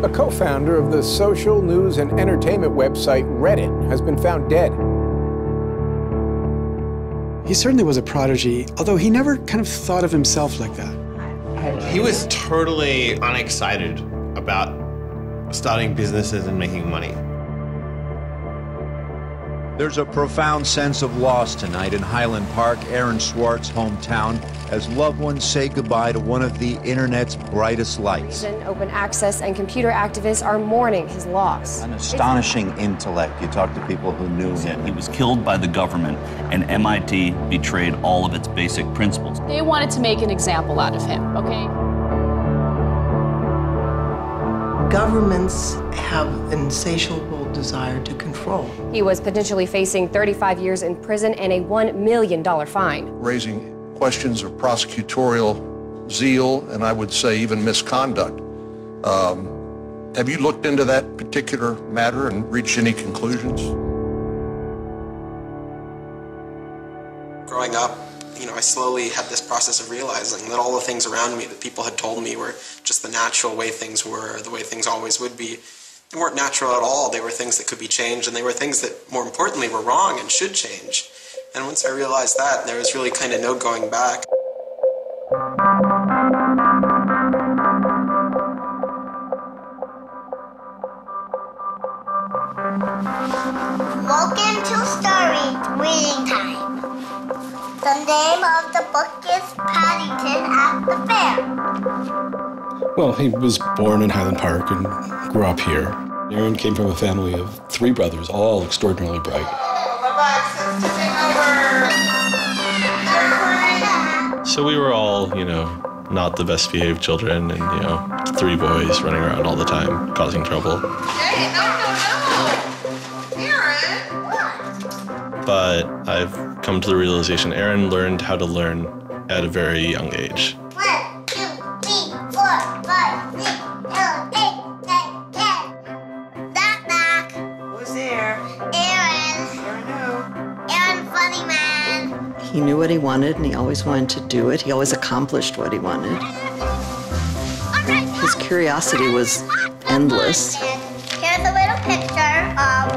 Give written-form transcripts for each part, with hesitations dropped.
a co-founder of the social news and entertainment website Reddit, has been found dead. He certainly was a prodigy, although he never kind of thought of himself like that. He was totally unexcited about starting businesses and making money. There's a profound sense of loss tonight in Highland Park, Aaron Swartz' hometown, as loved ones say goodbye to one of the internet's brightest lights. Open access and computer activists are mourning his loss. An astonishing intellect. You talk to people who knew him. He was killed by the government, and MIT betrayed all of its basic principles. They wanted to make an example out of him, okay? Governments have an insatiable desire to control. He was potentially facing 35 years in prison and a $1 million fine. Raising questions of prosecutorial zeal, and I would say even misconduct. Have you looked into that particular matter and reached any conclusions? Growing up, I slowly had this process of realizing that all the things around me that people had told me were just the natural way things were, the way things always would be, they weren't natural at all. They were things that could be changed, and they were things that, more importantly, were wrong and should change. And once I realized that, there was really kind of no going back. Welcome to Story Reading Time. The name of the book is Paddington at the Fair. Well, he was born in Highland Park and grew up here. Aaron came from a family of 3 brothers, all extraordinarily bright. So we were all, not the best behaved children, and, 3 boys running around all the time, causing trouble. Hey, no. Aaron, what? But I've come to the realization Aaron learned how to learn at a very young age. 1, 2, 3, 4, 5, 6, 7, 8, 9, 10. Knock, knock. Who's there? Aaron. Aaron who? Aaron, funny man. He knew what he wanted, and he always wanted to do it. He always accomplished what he wanted. His curiosity was endless. Here's a little picture of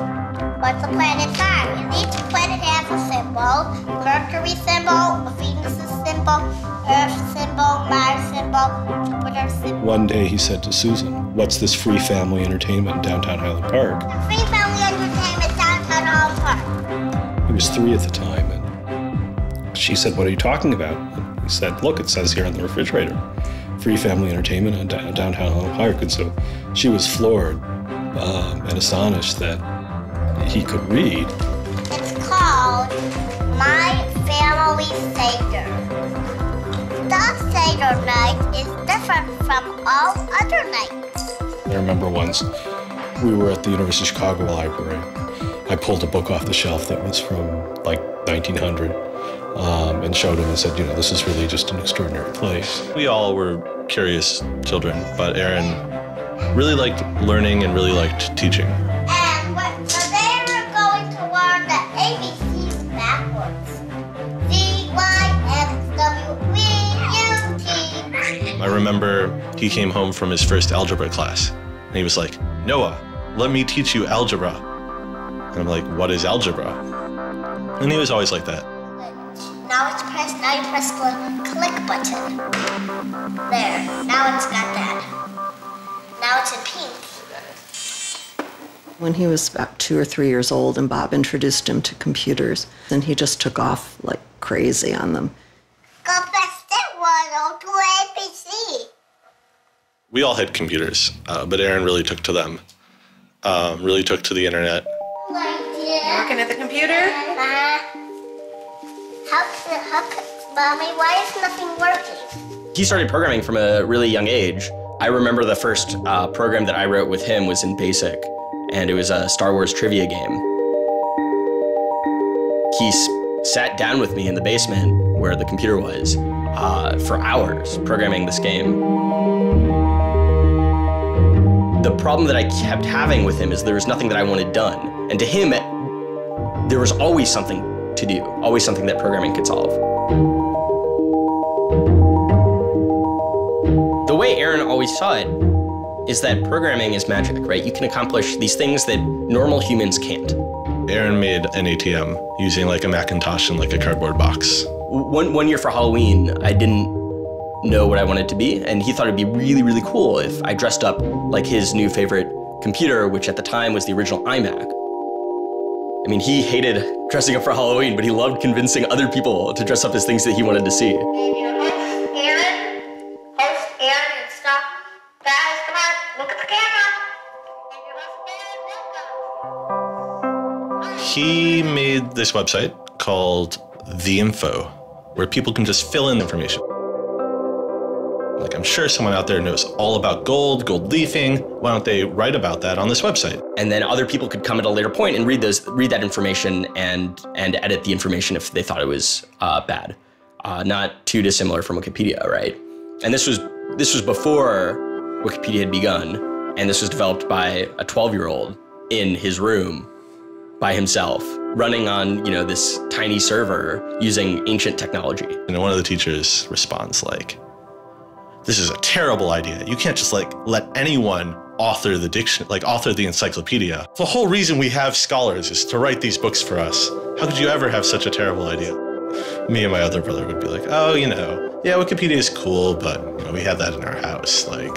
what's a planet sign. And each planet has a symbol. Mercury symbol, Venus symbol, Earth symbol, Mars symbol, Jupiter symbol. One day he said to Susan, "What's this free family entertainment in downtown Highland Park?" Free family entertainment downtown Highland Park. He was 3 at the time, and she said, "What are you talking about?" And he said, "Look, it says here on the refrigerator, free family entertainment in downtown Highland Park." And so she was floored and astonished that he could read. It's called My Family Seder. The Seder night is different from all other nights. I remember once we were at the University of Chicago Library. I pulled a book off the shelf that was from like 1900 and showed him and said, this is really just an extraordinary place. We all were curious children, but Aaron really liked learning and really liked teaching. And so they were going to learn the ABCs backwards. Z, Y, X, W, V, U, T. I remember he came home from his first algebra class, and he was like, "Noah, let me teach you algebra." And I'm like, "What is algebra?" And he was always like that. Now you press the click button. There, now it's got that. Now it's in pink. When he was about 2 or 3 years old and Bob introduced him to computers, then he just took off like crazy on them. Go press that one to ABC. We all had computers, but Aaron really took to them, really took to the internet. Working at the computer? Mommy, why is nothing working? He started programming from a really young age. I remember the first program that I wrote with him was in BASIC, and it was a Star Wars trivia game. He sat down with me in the basement where the computer was for hours programming this game. The problem that I kept having with him is there was nothing that I wanted done. And to him, there was always something to do, always something that programming could solve. The way Aaron always saw it, is that programming is magic, right? You can accomplish these things that normal humans can't. Aaron made an ATM using like a Macintosh and like a cardboard box. One year for Halloween, I didn't know what I wanted to be, and he thought it'd be really, really cool if I dressed up like his new favorite computer, which at the time was the original iMac. I mean, he hated dressing up for Halloween, but he loved convincing other people to dress up as things that he wanted to see. Host Aaron and stuff. Guys, come on, look at the camera. He made this website called The Info, where people can just fill in information. Like, I'm sure someone out there knows all about gold leafing. Why don't they write about that on this website? And then other people could come at a later point and read that information and edit the information if they thought it was bad. Not too dissimilar from Wikipedia, right? And this was before Wikipedia had begun, and this was developed by a 12-year-old in his room by himself, running on, you know, this tiny server using ancient technology. And one of the teachers responds like, "This is a terrible idea. You can't just like let anyone author the encyclopedia. The whole reason we have scholars is to write these books for us. How could you ever have such a terrible idea?" Me and my other brother would be like, "Oh, you know, yeah, Wikipedia is cool, but you know, we had that in our house like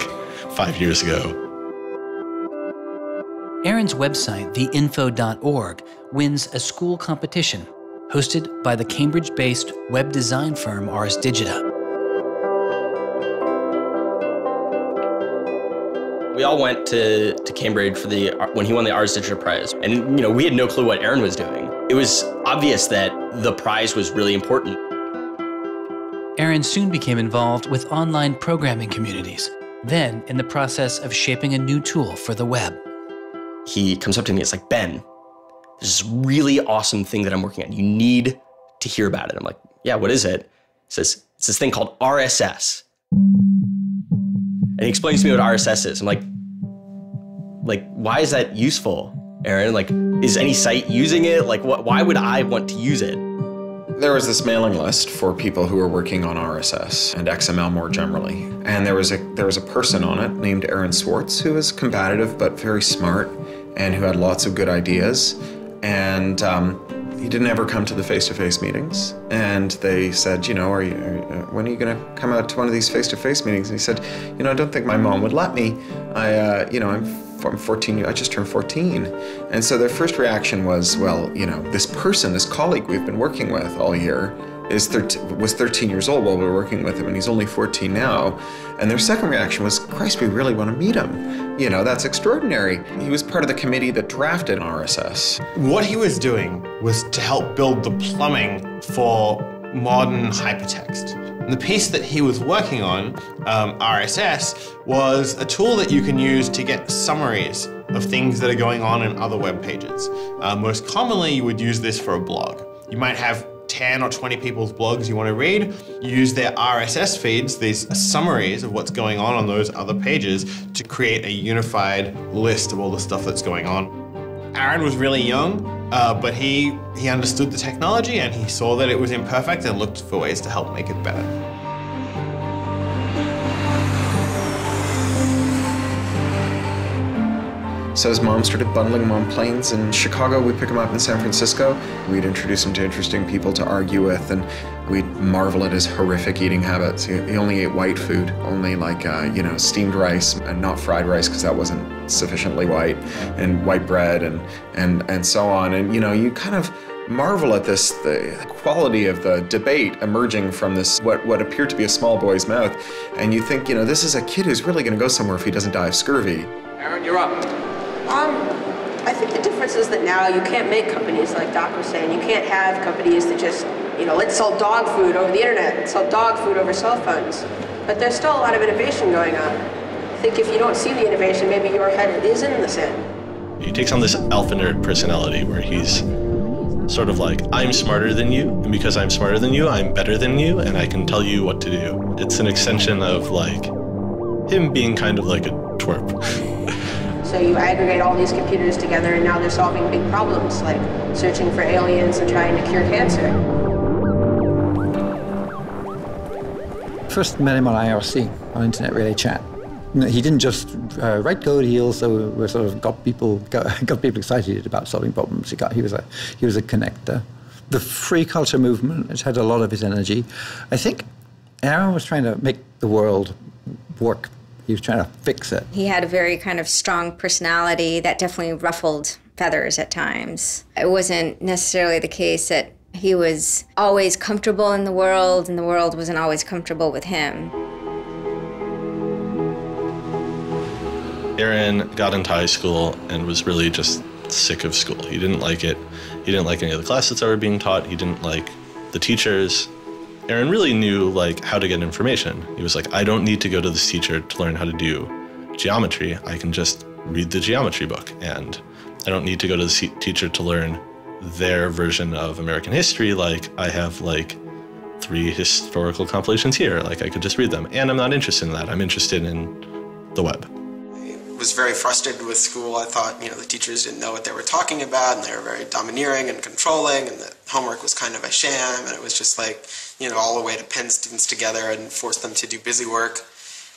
5 years ago." Aaron's website, theinfo.org, wins a school competition hosted by the Cambridge-based web design firm Ars Digita. We all went to Cambridge for when he won the Ars Digita Prize. And you know, we had no clue what Aaron was doing. It was obvious that the prize was really important. Aaron soon became involved with online programming communities, then in the process of shaping a new tool for the web. He comes up to me, it's like, "Ben, there's this really awesome thing that I'm working on. You need to hear about it." I'm like, "Yeah, what is it?" He says, "It's this thing called RSS." And he explains to me what RSS is. I'm like, why is that useful, Aaron? Like, is any site using it? Like, why would I want to use it? There was this mailing list for people who were working on RSS and XML more generally. And there was a person on it named Aaron Swartz, who was combative but very smart and who had lots of good ideas. And he didn't ever come to the face-to-face meetings. And they said, you know, when are you going to come out to one of these face-to-face meetings? And he said, you know, I don't think my mom would let me. I'm 14, I just turned 14. And so their first reaction was, well, you know, this colleague we've been working with all year was 13 years old while we were working with him, and he's only 14 now. And their second reaction was, Christ, we really want to meet him. You know, that's extraordinary. He was part of the committee that drafted RSS. What he was doing was to help build the plumbing for modern hypertext. And the piece that he was working on, RSS, was a tool that you can use to get summaries of things that are going on in other web pages. Most commonly, you would use this for a blog. You might have 10 or 20 people's blogs you want to read. You use their RSS feeds, these summaries of what's going on those other pages, to create a unified list of all the stuff that's going on. Aaron was really young, but he understood the technology and he saw that it was imperfect and looked for ways to help make it better. So his mom started bundling him on planes in Chicago. We'd pick him up in San Francisco. We'd introduce him to interesting people to argue with, and we'd marvel at his horrific eating habits. He only ate white food, only like, you know, steamed rice and not fried rice because that wasn't sufficiently white, and white bread and so on. And, you know, you kind of marvel at this, the quality of the debate emerging from this, what appeared to be a small boy's mouth. And you think, you know, this is a kid who's really going to go somewhere if he doesn't die of scurvy. Aaron, you're up. I think the difference is that now you can't make companies like Doc was saying. You can't have companies that just, you know, let's sell dog food over the internet, let's sell dog food over cell phones. But there's still a lot of innovation going on. I think if you don't see the innovation, maybe your head is in the sand. He takes on this alpha nerd personality where he's sort of like, I'm smarter than you, and because I'm smarter than you, I'm better than you, and I can tell you what to do. It's an extension of like him being kind of like a twerp. So you aggregate all these computers together and now they're solving big problems like searching for aliens and trying to cure cancer. First met him on IRC, on Internet Relay Chat. He didn't just write code. He also sort of got people excited about solving problems. He was a connector. The free culture movement has had a lot of his energy. I think Aaron was trying to make the world work. He was trying to fix it. He had a very kind of strong personality that definitely ruffled feathers at times. It wasn't necessarily the case that he was always comfortable in the world and the world wasn't always comfortable with him. Aaron got into high school and was really just sick of school. He didn't like it. He didn't like any of the classes that were being taught. He didn't like the teachers. Aaron really knew how to get information. He was like, I don't need to go to this teacher to learn how to do geometry. I can just read the geometry book, and I don't need to go to the teacher to learn their version of American history. I have 3 historical compilations here. I could just read them, and I'm not interested in that. I'm interested in the web. I was very frustrated with school. I thought, the teachers didn't know what they were talking about, and they were very domineering and controlling, and the homework was kind of a sham, and it was just all a way to pin students together and force them to do busy work.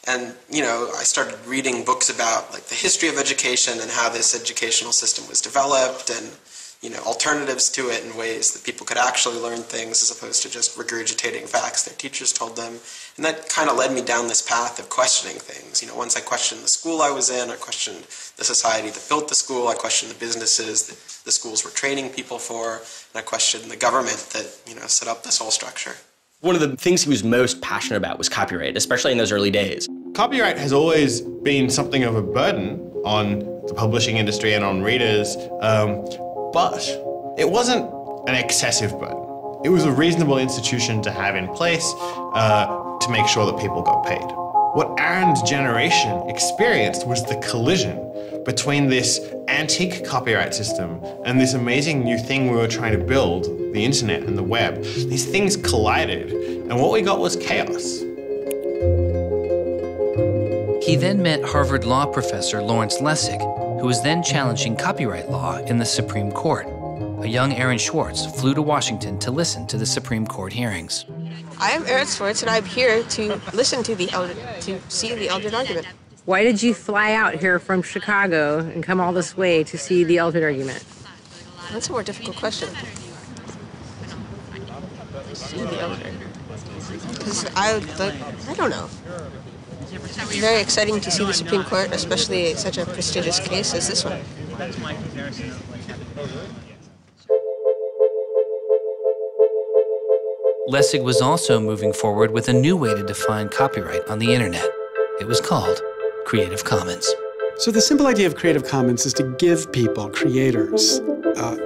And, I started reading books about the history of education and how this educational system was developed, and alternatives to it in ways that people could actually learn things as opposed to just regurgitating facts their teachers told them. And that kind of led me down this path of questioning things. Once I questioned the school I was in, I questioned the society that built the school, I questioned the businesses that the schools were training people for, and I questioned the government that, set up this whole structure. One of the things he was most passionate about was copyright, especially in those early days. Copyright has always been something of a burden on the publishing industry and on readers, but it wasn't an excessive burden. It was a reasonable institution to have in place to make sure that people got paid. What Aaron's generation experienced was the collision between this antique copyright system and this amazing new thing we were trying to build, the internet and the web. These things collided, and what we got was chaos. He then met Harvard law professor Lawrence Lessig, who was then challenging copyright law in the Supreme Court. A young Aaron Swartz flew to Washington to listen to the Supreme Court hearings. I am Aaron Swartz, and I'm here to listen to see the Eldred argument. Why did you fly out here from Chicago and come all this way to see the Eldred argument? That's a more difficult question. See the Eldred. Because I don't know. It's very exciting to see the Supreme Court, especially such a prestigious case as this one. Lessig was also moving forward with a new way to define copyright on the internet. It was called Creative Commons. So the simple idea of Creative Commons is to give people, creators,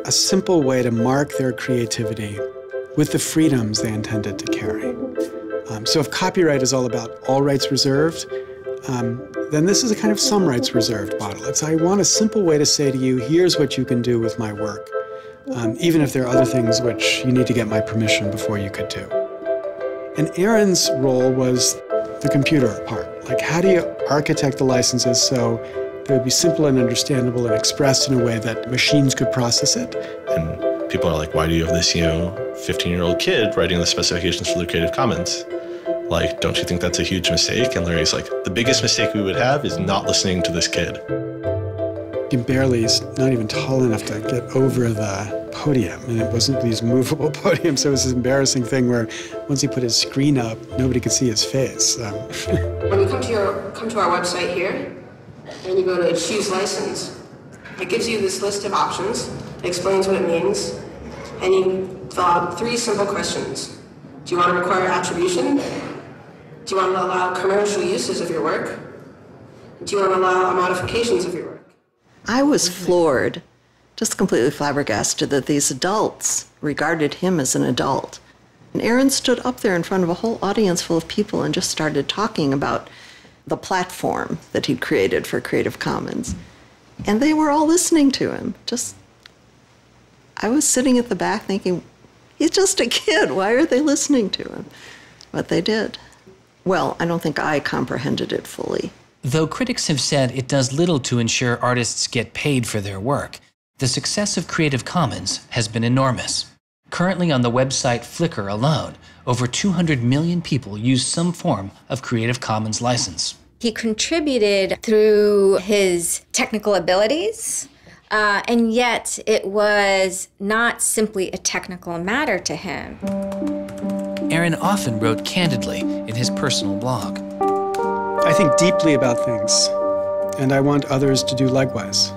a simple way to mark their creativity with the freedoms they intended to carry. So if copyright is all about all rights reserved, then this is a kind of some rights reserved model. It's I want a simple way to say to you, here's what you can do with my work, even if there are other things which you need to get my permission before you could do. And Aaron's role was the computer part. How do you architect the licenses so they would be simple and understandable and expressed in a way that machines could process it? And people are like, why do you have this, 15-year-old kid writing the specifications for the Creative Commons? Don't you think that's a huge mistake? And Larry's like, the biggest mistake we would have is not listening to this kid. He's not even tall enough to get over the podium, and it wasn't these movable podiums, so it was this embarrassing thing where once he put his screen up, nobody could see his face. When you come to our website here, and you go to choose license, it gives you this list of options, it explains what it means, and you fill out 3 simple questions. Do you want to require attribution? Do you want to allow commercial uses of your work? Do you want to allow modifications of your work? I was floored, just completely flabbergasted that these adults regarded him as an adult. And Aaron stood up there in front of a whole audience full of people and just started talking about the platform that he'd created for Creative Commons. And they were all listening to him. I was sitting at the back thinking, he's just a kid. Why are they listening to him? But they did. Well, I don't think I comprehended it fully. Though critics have said it does little to ensure artists get paid for their work, the success of Creative Commons has been enormous. Currently on the website Flickr alone, over 200 million people use some form of Creative Commons license. He contributed through his technical abilities, and yet it was not simply a technical matter to him. Aaron often wrote candidly in his personal blog. I think deeply about things, and I want others to do likewise.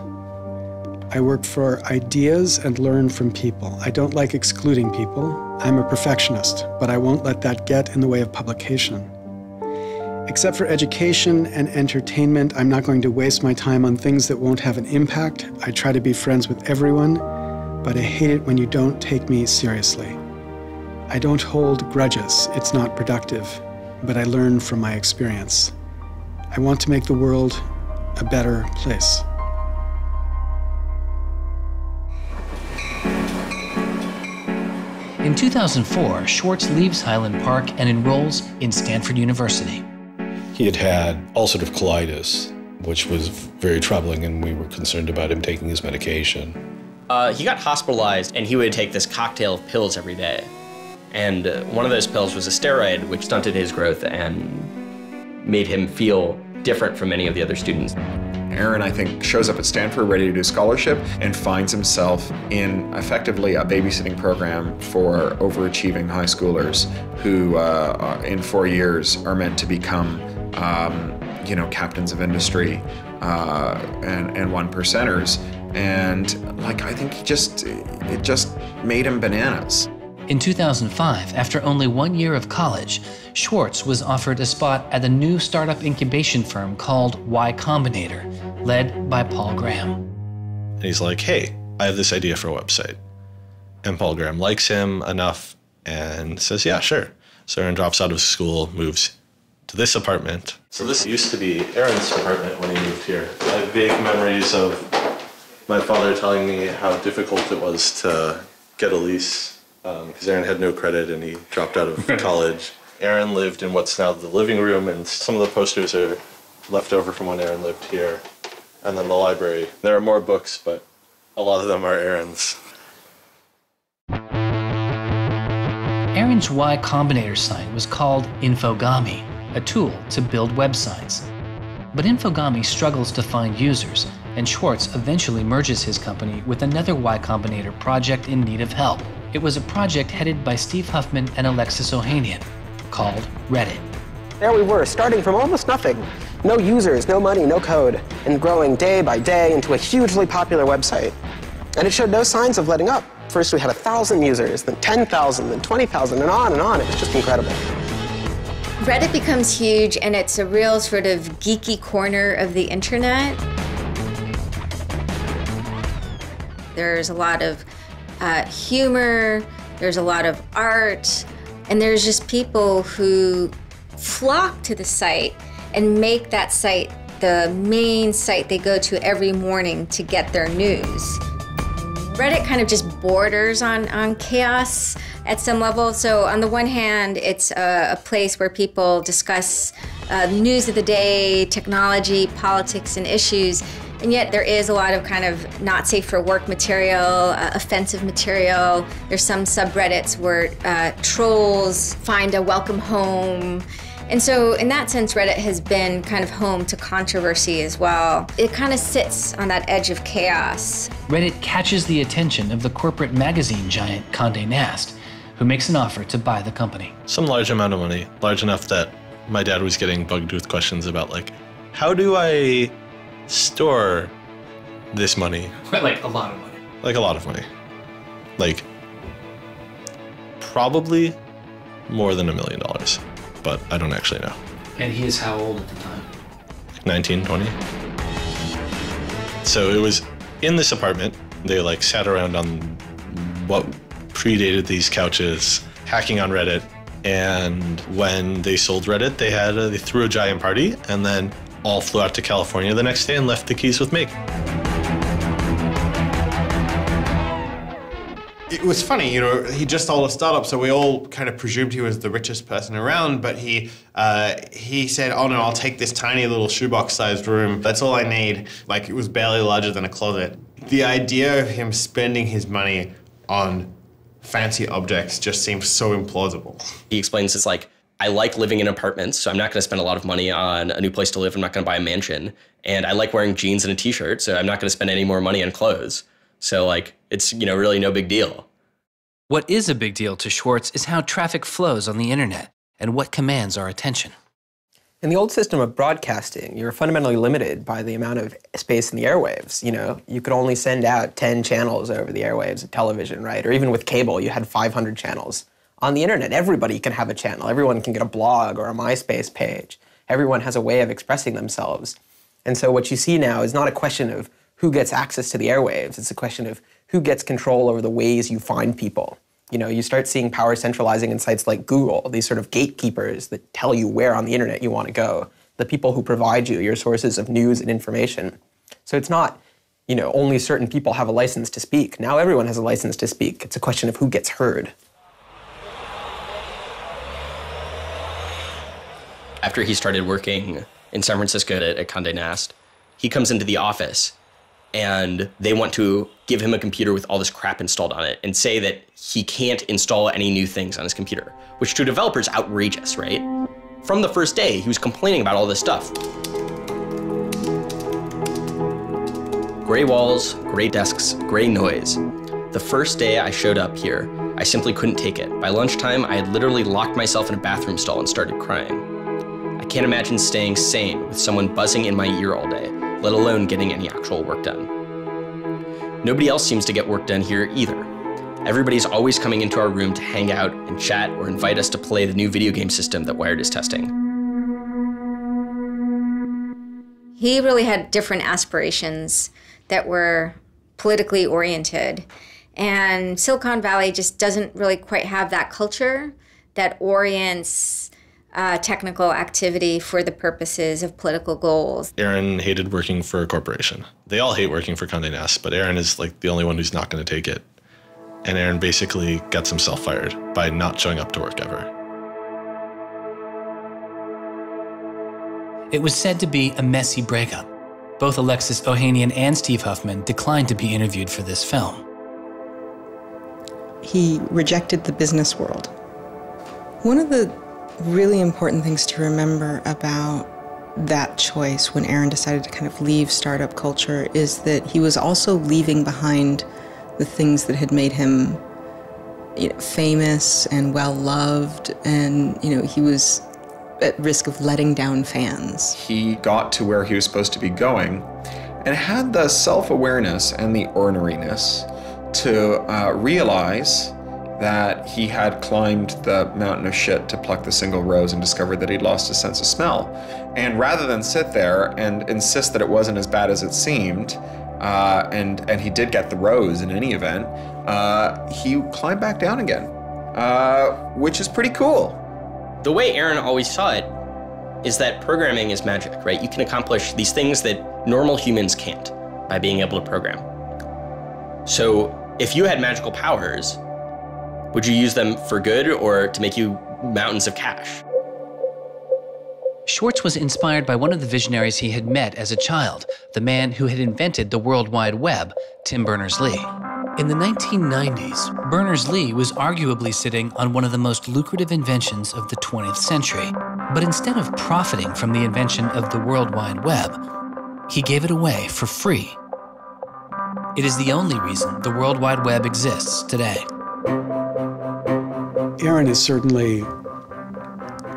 I work for ideas and learn from people. I don't like excluding people. I'm a perfectionist, but I won't let that get in the way of publication. Except for education and entertainment, I'm not going to waste my time on things that won't have an impact. I try to be friends with everyone, but I hate it when you don't take me seriously. I don't hold grudges. It's not productive, but I learn from my experience. I want to make the world a better place. In 2004, Swartz leaves Highland Park and enrolls in Stanford University. He had had ulcerative colitis, which was very troubling, and we were concerned about him taking his medication. He got hospitalized, and he would take this cocktail of pills every day. And one of those pills was a steroid, which stunted his growth and made him feel different from many of the other students. Aaron, I think, shows up at Stanford ready to do scholarship and finds himself in effectively a babysitting program for overachieving high schoolers who, in 4 years, are meant to become, captains of industry and one percenters. And I think it just made him bananas. In 2005, after only 1 year of college, Swartz was offered a spot at a new startup incubation firm called Y Combinator, led by Paul Graham. And he's like, hey, I have this idea for a website. And Paul Graham likes him enough and says, yeah, sure. So Aaron drops out of school, moves to this apartment. So this used to be Aaron's apartment when he moved here. I have vague memories of my father telling me how difficult it was to get a lease because Aaron had no credit and he dropped out of college. Aaron lived in what's now the living room, and some of the posters are left over from when Aaron lived here. And then the library. There are more books, but a lot of them are Aaron's. Aaron's Y Combinator site was called Infogami, a tool to build websites. But Infogami struggles to find users, and Swartz eventually merges his company with another Y Combinator project in need of help. It was a project headed by Steve Huffman and Alexis Ohanian, called Reddit. There we were, starting from almost nothing. No users, no money, no code, and growing day by day into a hugely popular website. And it showed no signs of letting up. First we had 1,000 users, then 10,000, then 20,000, and on and on. It was just incredible. Reddit becomes huge, and it's a real sort of geeky corner of the internet. There's a lot of humor, there's a lot of art, and there's just people who flock to the site and make that site the main site they go to every morning to get their news. Reddit kind of just borders on chaos at some level. So on the one hand, it's a place where people discuss news of the day, technology, politics, and issues. And yet there is a lot of kind of not safe for work material, offensive material. There's some subreddits where trolls find a welcome home. And so in that sense, Reddit has been kind of home to controversy as well. It kind of sits on that edge of chaos. Reddit catches the attention of the corporate magazine giant Condé Nast, who makes an offer to buy the company. Some large amount of money, large enough that my dad was getting bugged with questions about how do I store this money? Like a lot of money. Like a lot of money. Probably more than $1 million, but I don't actually know. And he is how old at the time? 19, 20. So it was in this apartment. They sat around on what predated these couches, hacking on Reddit. And when they sold Reddit, they threw a giant party and then all flew out to California the next day and left the keys with me. It was funny, he just sold a startup, so we all kind of presumed he was the richest person around, but he said, oh no, I'll take this tiny little shoebox-sized room. That's all I need. It was barely larger than a closet. The idea of him spending his money on fancy objects just seems so implausible. He explains it's I like living in apartments, so I'm not going to spend a lot of money on a new place to live. I'm not going to buy a mansion. And I like wearing jeans and a t-shirt, so I'm not going to spend any more money on clothes. So like, it's, you know, really no big deal. What is a big deal to Swartz is how traffic flows on the internet and what commands our attention. In the old system of broadcasting, you were fundamentally limited by the amount of space in the airwaves. You know, you could only send out 10 channels over the airwaves of television, right? Or even with cable, you had 500 channels. On the internet, everybody can have a channel. Everyone can get a blog or a MySpace page. Everyone has a way of expressing themselves. And so what you see now is not a question of who gets access to the airwaves. It's a question of who gets control over the ways you find people. You know, you start seeing power centralizing in sites like Google, these sort of gatekeepers that tell you where on the internet you want to go, the people who provide you your sources of news and information. So it's not, you know, only certain people have a license to speak. Now everyone has a license to speak. It's a question of who gets heard. After he started working in San Francisco at Condé Nast, he comes into the office and they want to give him a computer with all this crap installed on it and say that he can't install any new things on his computer, which to a developer is outrageous, right? From the first day, he was complaining about all this stuff. Gray walls, gray desks, gray noise. The first day I showed up here, I simply couldn't take it. By lunchtime, I had literally locked myself in a bathroom stall and started crying. I can't imagine staying sane with someone buzzing in my ear all day, let alone getting any actual work done. Nobody else seems to get work done here either. Everybody's always coming into our room to hang out and chat or invite us to play the new video game system that Wired is testing. He really had different aspirations that were politically oriented. And Silicon Valley just doesn't really quite have that culture that orients technical activity for the purposes of political goals. Aaron hated working for a corporation. They all hate working for Condé Nast, but Aaron is like the only one who's not going to take it. And Aaron basically gets himself fired by not showing up to work ever. It was said to be a messy breakup. Both Alexis Ohanian and Steve Huffman declined to be interviewed for this film. He rejected the business world. One of the really important things to remember about that choice when Aaron decided to kind of leave startup culture is that he was also leaving behind the things that had made him, you know, famous and well-loved, and, you know, he was at risk of letting down fans. He got to where he was supposed to be going and had the self-awareness and the orneriness to realize that he had climbed the mountain of shit to pluck the single rose and discovered that he'd lost his sense of smell. And rather than sit there and insist that it wasn't as bad as it seemed, and he did get the rose in any event, he climbed back down again, which is pretty cool. The way Aaron always saw it is that programming is magic, right? You can accomplish these things that normal humans can't by being able to program. So if you had magical powers, would you use them for good or to make you mountains of cash? Swartz was inspired by one of the visionaries he had met as a child, the man who had invented the World Wide Web, Tim Berners-Lee. In the 1990s, Berners-Lee was arguably sitting on one of the most lucrative inventions of the 20th century. But instead of profiting from the invention of the World Wide Web, he gave it away for free. It is the only reason the World Wide Web exists today. Aaron is certainly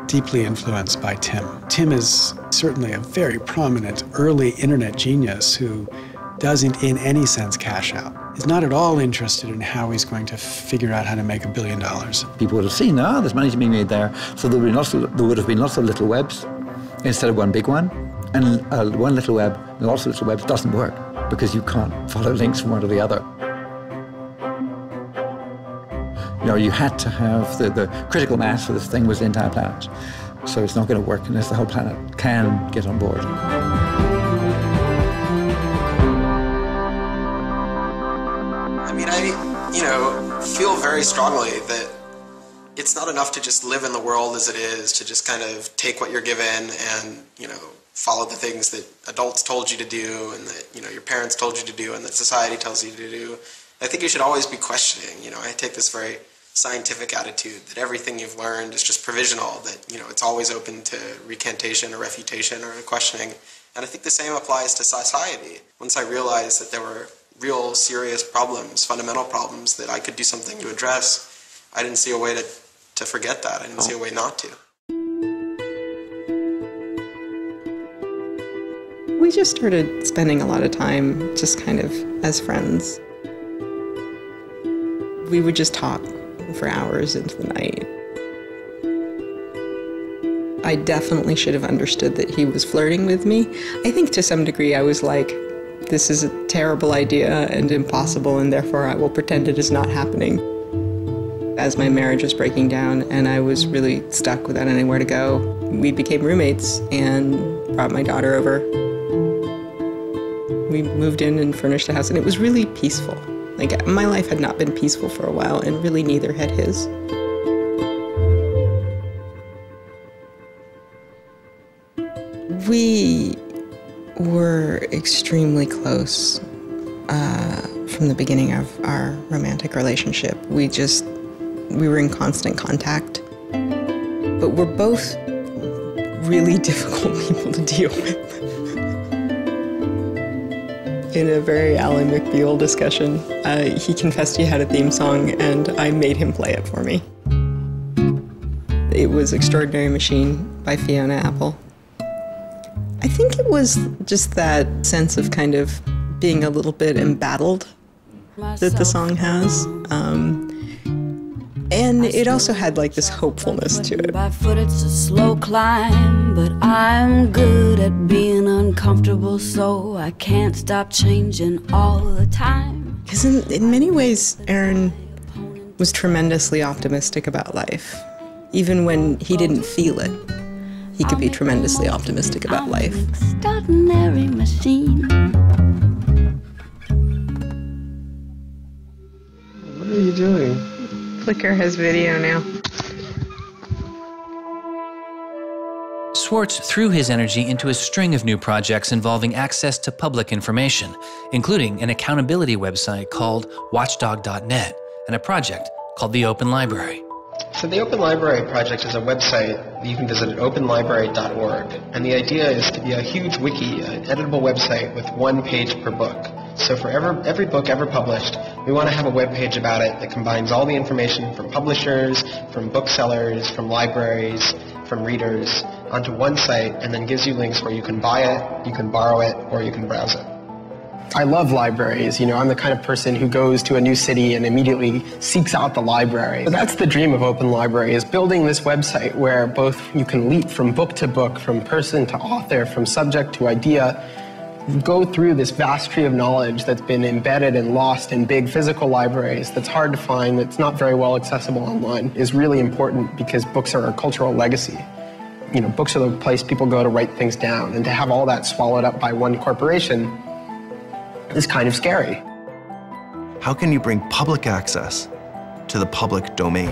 deeply influenced by Tim. Tim is certainly a very prominent early internet genius who doesn't in any sense cash out. He's not at all interested in how he's going to figure out how to make $1 billion. People would have seen, there's money to be made there. So there would have been lots of little webs instead of one big one. And one little web and lots of little webs doesn't work because you can't follow links from one to the other. You know, you had to have the critical mass for this thing was the entire planet. So it's not going to work unless the whole planet can get on board. I mean, I feel very strongly that it's not enough to just live in the world as it is, to just kind of take what you're given and, follow the things that adults told you to do and that, your parents told you to do and that society tells you to do. I think you should always be questioning. I take this very scientific attitude that everything you've learned is just provisional, that, you know, it's always open to recantation or refutation or questioning. And I think the same applies to society. Once I realized that there were real serious problems, fundamental problems that I could do something to address, I didn't see a way to forget that. I didn't see a way not to. We just started spending a lot of time just kind of as friends. We would just talk for hours into the night. I definitely should have understood that he was flirting with me. I think to some degree I was like, this is a terrible idea and impossible, and therefore I will pretend it is not happening. As my marriage was breaking down and I was really stuck without anywhere to go, we became roommates and brought my daughter over. We moved in and furnished a house, and it was really peaceful. Like, my life had not been peaceful for a while, and really neither had his. We were extremely close from the beginning of our romantic relationship. We were in constant contact, but we're both really difficult people to deal with. In a very Ally McBeal discussion, he confessed he had a theme song, and I made him play it for me. It was Extraordinary Machine by Fiona Apple. I think it was just that sense of kind of being a little bit embattled that the song has. And it also had like this hopefulness to it. By foot it's a slow climb, but I'm good at being uncomfortable, so I can't stop changing all the time. Because in many ways, Aaron was tremendously optimistic about life. Even when he didn't feel it, he could be tremendously optimistic about life. Extraordinary machine. What are you doing? Flickr has video now. Swartz threw his energy into a string of new projects involving access to public information, including an accountability website called watchdog.net and a project called the Open Library. So the Open Library project is a website that you can visit at openlibrary.org. And the idea is to be a huge wiki, an editable website with one page per book. So for every book ever published, we want to have a web page about it that combines all the information from publishers, from booksellers, from libraries, from readers onto one site, and then gives you links where you can buy it, you can borrow it, or you can browse it. I love libraries. You know, I'm the kind of person who goes to a new city and immediately seeks out the library. So that's the dream of Open Library, is building this website where both you can leap from book to book, from person to author, from subject to idea, go through this vast tree of knowledge that's been embedded and lost in big physical libraries that's hard to find, that's not very well accessible online, is really important because books are a cultural legacy. You know, books are the place people go to write things down, and to have all that swallowed up by one corporation is kind of scary. How can you bring public access to the public domain?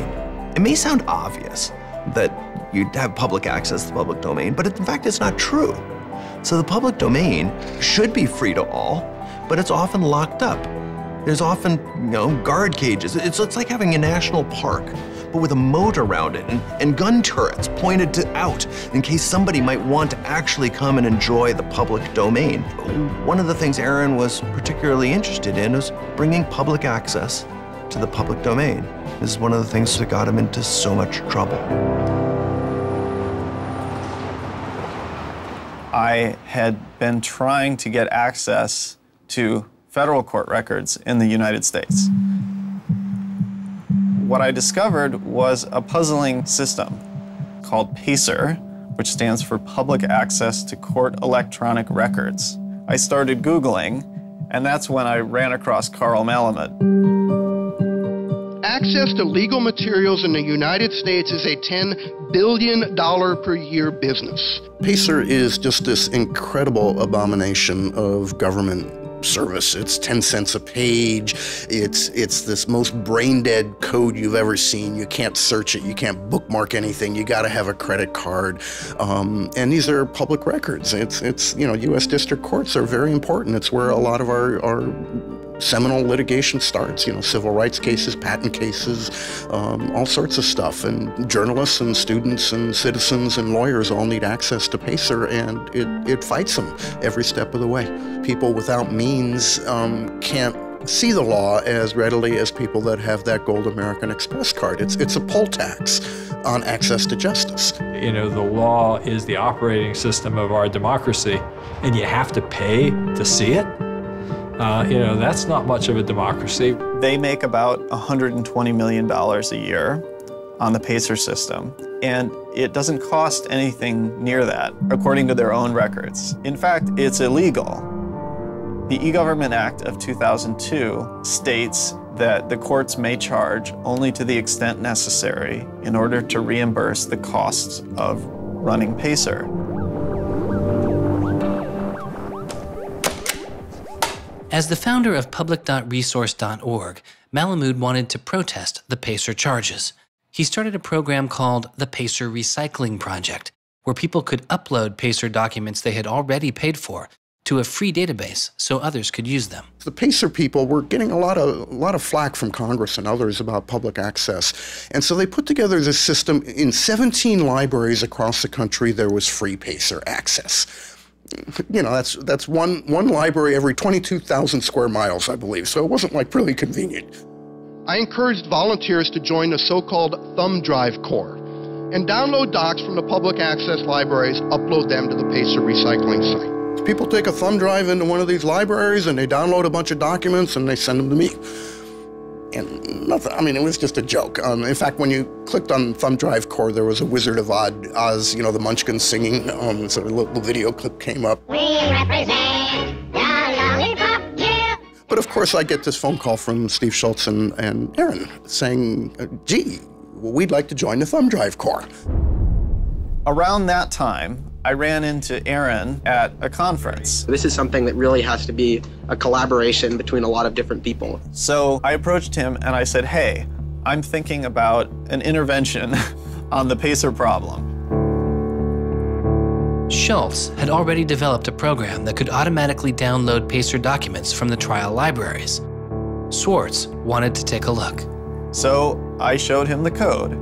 It may sound obvious that you'd have public access to the public domain, but in fact, it's not true. So the public domain should be free to all, but it's often locked up. There's often, you know, guard cages. It's like having a national park, but with a moat around it and gun turrets pointed out in case somebody might want to actually come and enjoy the public domain. One of the things Aaron was particularly interested in was bringing public access to the public domain. This is one of the things that got him into so much trouble. I had been trying to get access to federal court records in the United States. What I discovered was a puzzling system called PACER, which stands for Public Access to Court Electronic Records. I started Googling, and that's when I ran across Carl Malamud. Access to legal materials in the United States is a $10 billion per year business. PACER is just this incredible abomination of government service. It's 10 cents a page. It's this most brain-dead code you've ever seen. You can't search it. You can't bookmark anything. You got to have a credit card. And these are public records. It's you know, U.S. district courts are very important. It's where a lot of our seminal litigation starts, civil rights cases, patent cases, all sorts of stuff. And journalists and students and citizens and lawyers all need access to PACER, and it fights them every step of the way. People without means can't see the law as readily as people that have that gold American Express card. It's a poll tax on access to justice. The law is the operating system of our democracy, and you have to pay to see it. That's not much of a democracy. They make about $120 million a year on the PACER system, and it doesn't cost anything near that, according to their own records. In fact, it's illegal. The E-Government Act of 2002 states that the courts may charge only to the extent necessary in order to reimburse the costs of running PACER. As the founder of public.resource.org, Malamud wanted to protest the PACER charges. He started a program called the PACER Recycling Project, where people could upload PACER documents they had already paid for to a free database so others could use them. The PACER people were getting a lot of flack from Congress and others about public access. And so they put together this system. In 17 libraries across the country, there was free PACER access. That's one library every 22,000 square miles, I believe. So it wasn't like really convenient. I encouraged volunteers to join the so-called thumb drive corps and download docs from the public access libraries, upload them to the PACER recycling site. People take a thumb drive into one of these libraries and they download a bunch of documents and they send them to me. And nothing, it was just a joke. In fact, when you clicked on Thumb Drive Core, there was a Wizard of Oz, the Munchkins singing, so a little video clip came up. We represent the Lollipop Guild. But of course, I get this phone call from Steve Schultz and Aaron saying, gee, we'd like to join the Thumb Drive Core. Around that time, I ran into Aaron at a conference. This is something that really has to be a collaboration between a lot of different people. So I approached him and I said, hey, I'm thinking about an intervention on the PACER problem. Schultz had already developed a program that could automatically download PACER documents from the trial libraries. Swartz wanted to take a look. So I showed him the code.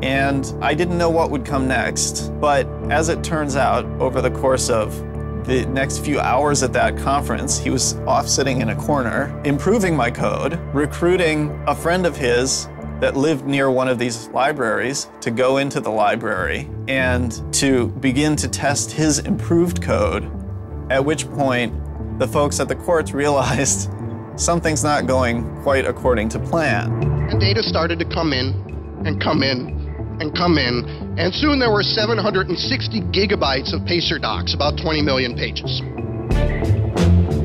And I didn't know what would come next, but as it turns out, over the course of the next few hours at that conference, he was off sitting in a corner, improving my code, recruiting a friend of his that lived near one of these libraries to go into the library and to begin to test his improved code, at which point the folks at the courts realized something's not going quite according to plan. And data started to come in and come in and come in, and soon there were 760 gigabytes of PACER docs, about 20 million pages.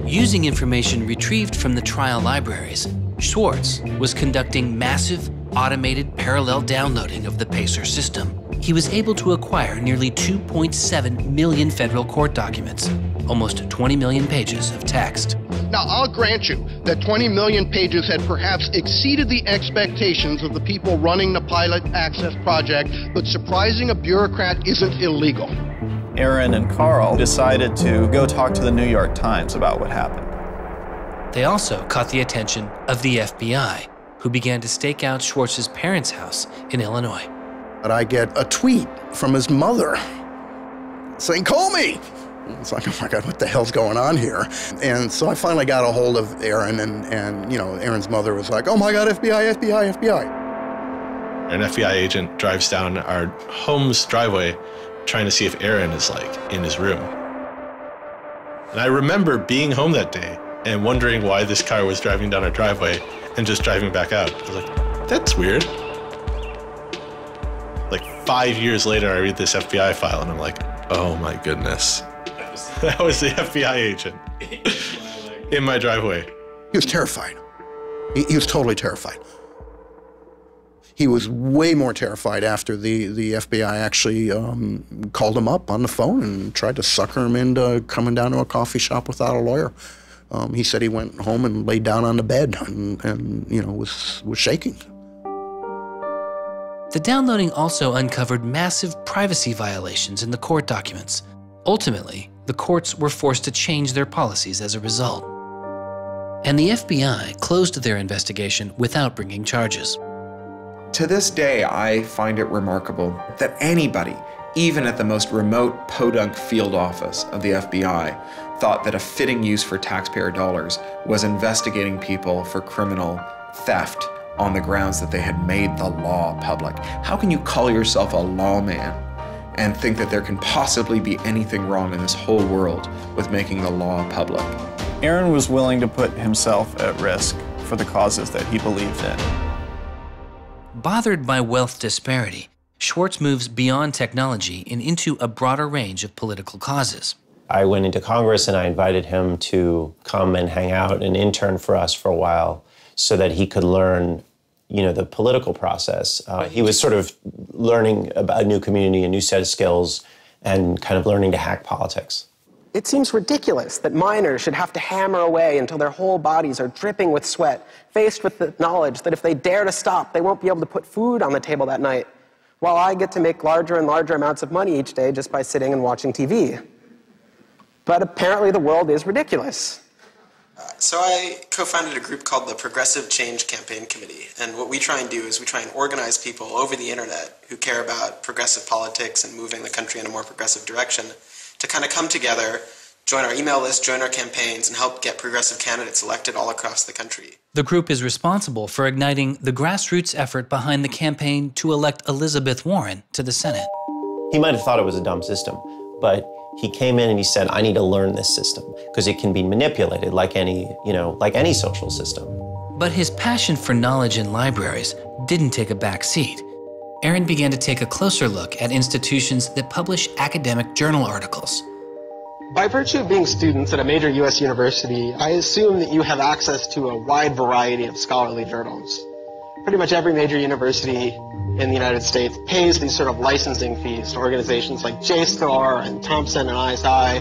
Using information retrieved from the trial libraries, Swartz was conducting massive, automated parallel downloading of the PACER system. He was able to acquire nearly 2.7 million federal court documents, almost 20 million pages of text. Now, I'll grant you that 20 million pages had perhaps exceeded the expectations of the people running the pilot access project, but surprising a bureaucrat isn't illegal. Aaron and Carl decided to go talk to the New York Times about what happened. They also caught the attention of the FBI, who began to stake out Schwartz's parents' house in Illinois. But I get a tweet from his mother saying, call me. It's like, oh my God, what the hell's going on here? And so I finally got a hold of Aaron, and Aaron's mother was like, oh my God, FBI, FBI, FBI. An FBI agent drives down our home's driveway trying to see if Aaron is in his room. And I remember being home that day and wondering why this car was driving down our driveway and just driving back out. I was like, that's weird. 5 years later, I read this FBI file and I'm like, oh my goodness. That was the FBI agent in my driveway. He was terrified. He was totally terrified. He was way more terrified after the FBI actually called him up on the phone and tried to sucker him into coming down to a coffee shop without a lawyer. He said he went home and laid down on the bed and was shaking. The downloading also uncovered massive privacy violations in the court documents. Ultimately, the courts were forced to change their policies as a result. And the FBI closed their investigation without bringing charges. To this day, I find it remarkable that anybody, even at the most remote podunk field office of the FBI, thought that a fitting use for taxpayer dollars was investigating people for criminal theft on the grounds that they had made the law public. How can you call yourself a lawman and think that there can possibly be anything wrong in this whole world with making the law public? Aaron was willing to put himself at risk for the causes that he believed in. Bothered by wealth disparity, Swartz moves beyond technology and into a broader range of political causes. I went into Congress and I invited him to come and hang out and intern for us for a while so that he could learn, the political process. He was sort of learning about a new community, a new set of skills, and kind of learning to hack politics. It seems ridiculous that miners should have to hammer away until their whole bodies are dripping with sweat, faced with the knowledge that if they dare to stop, they won't be able to put food on the table that night, while I get to make larger and larger amounts of money each day just by sitting and watching TV. But apparently the world is ridiculous. So I co-founded a group called the Progressive Change Campaign Committee, and what we try and do is we try and organize people over the internet who care about progressive politics and moving the country in a more progressive direction to kind of come together, join our email list, join our campaigns, and help get progressive candidates elected all across the country. The group is responsible for igniting the grassroots effort behind the campaign to elect Elizabeth Warren to the Senate. He might have thought it was a dumb system, but he came in and he said, I need to learn this system because it can be manipulated like any social system. But his passion for knowledge in libraries didn't take a back seat. Aaron began to take a closer look at institutions that publish academic journal articles. By virtue of being students at a major U.S. university, I assume that you have access to a wide variety of scholarly journals. Pretty much every major university in the United States pays these sort of licensing fees to organizations like JSTOR and Thomson and ISI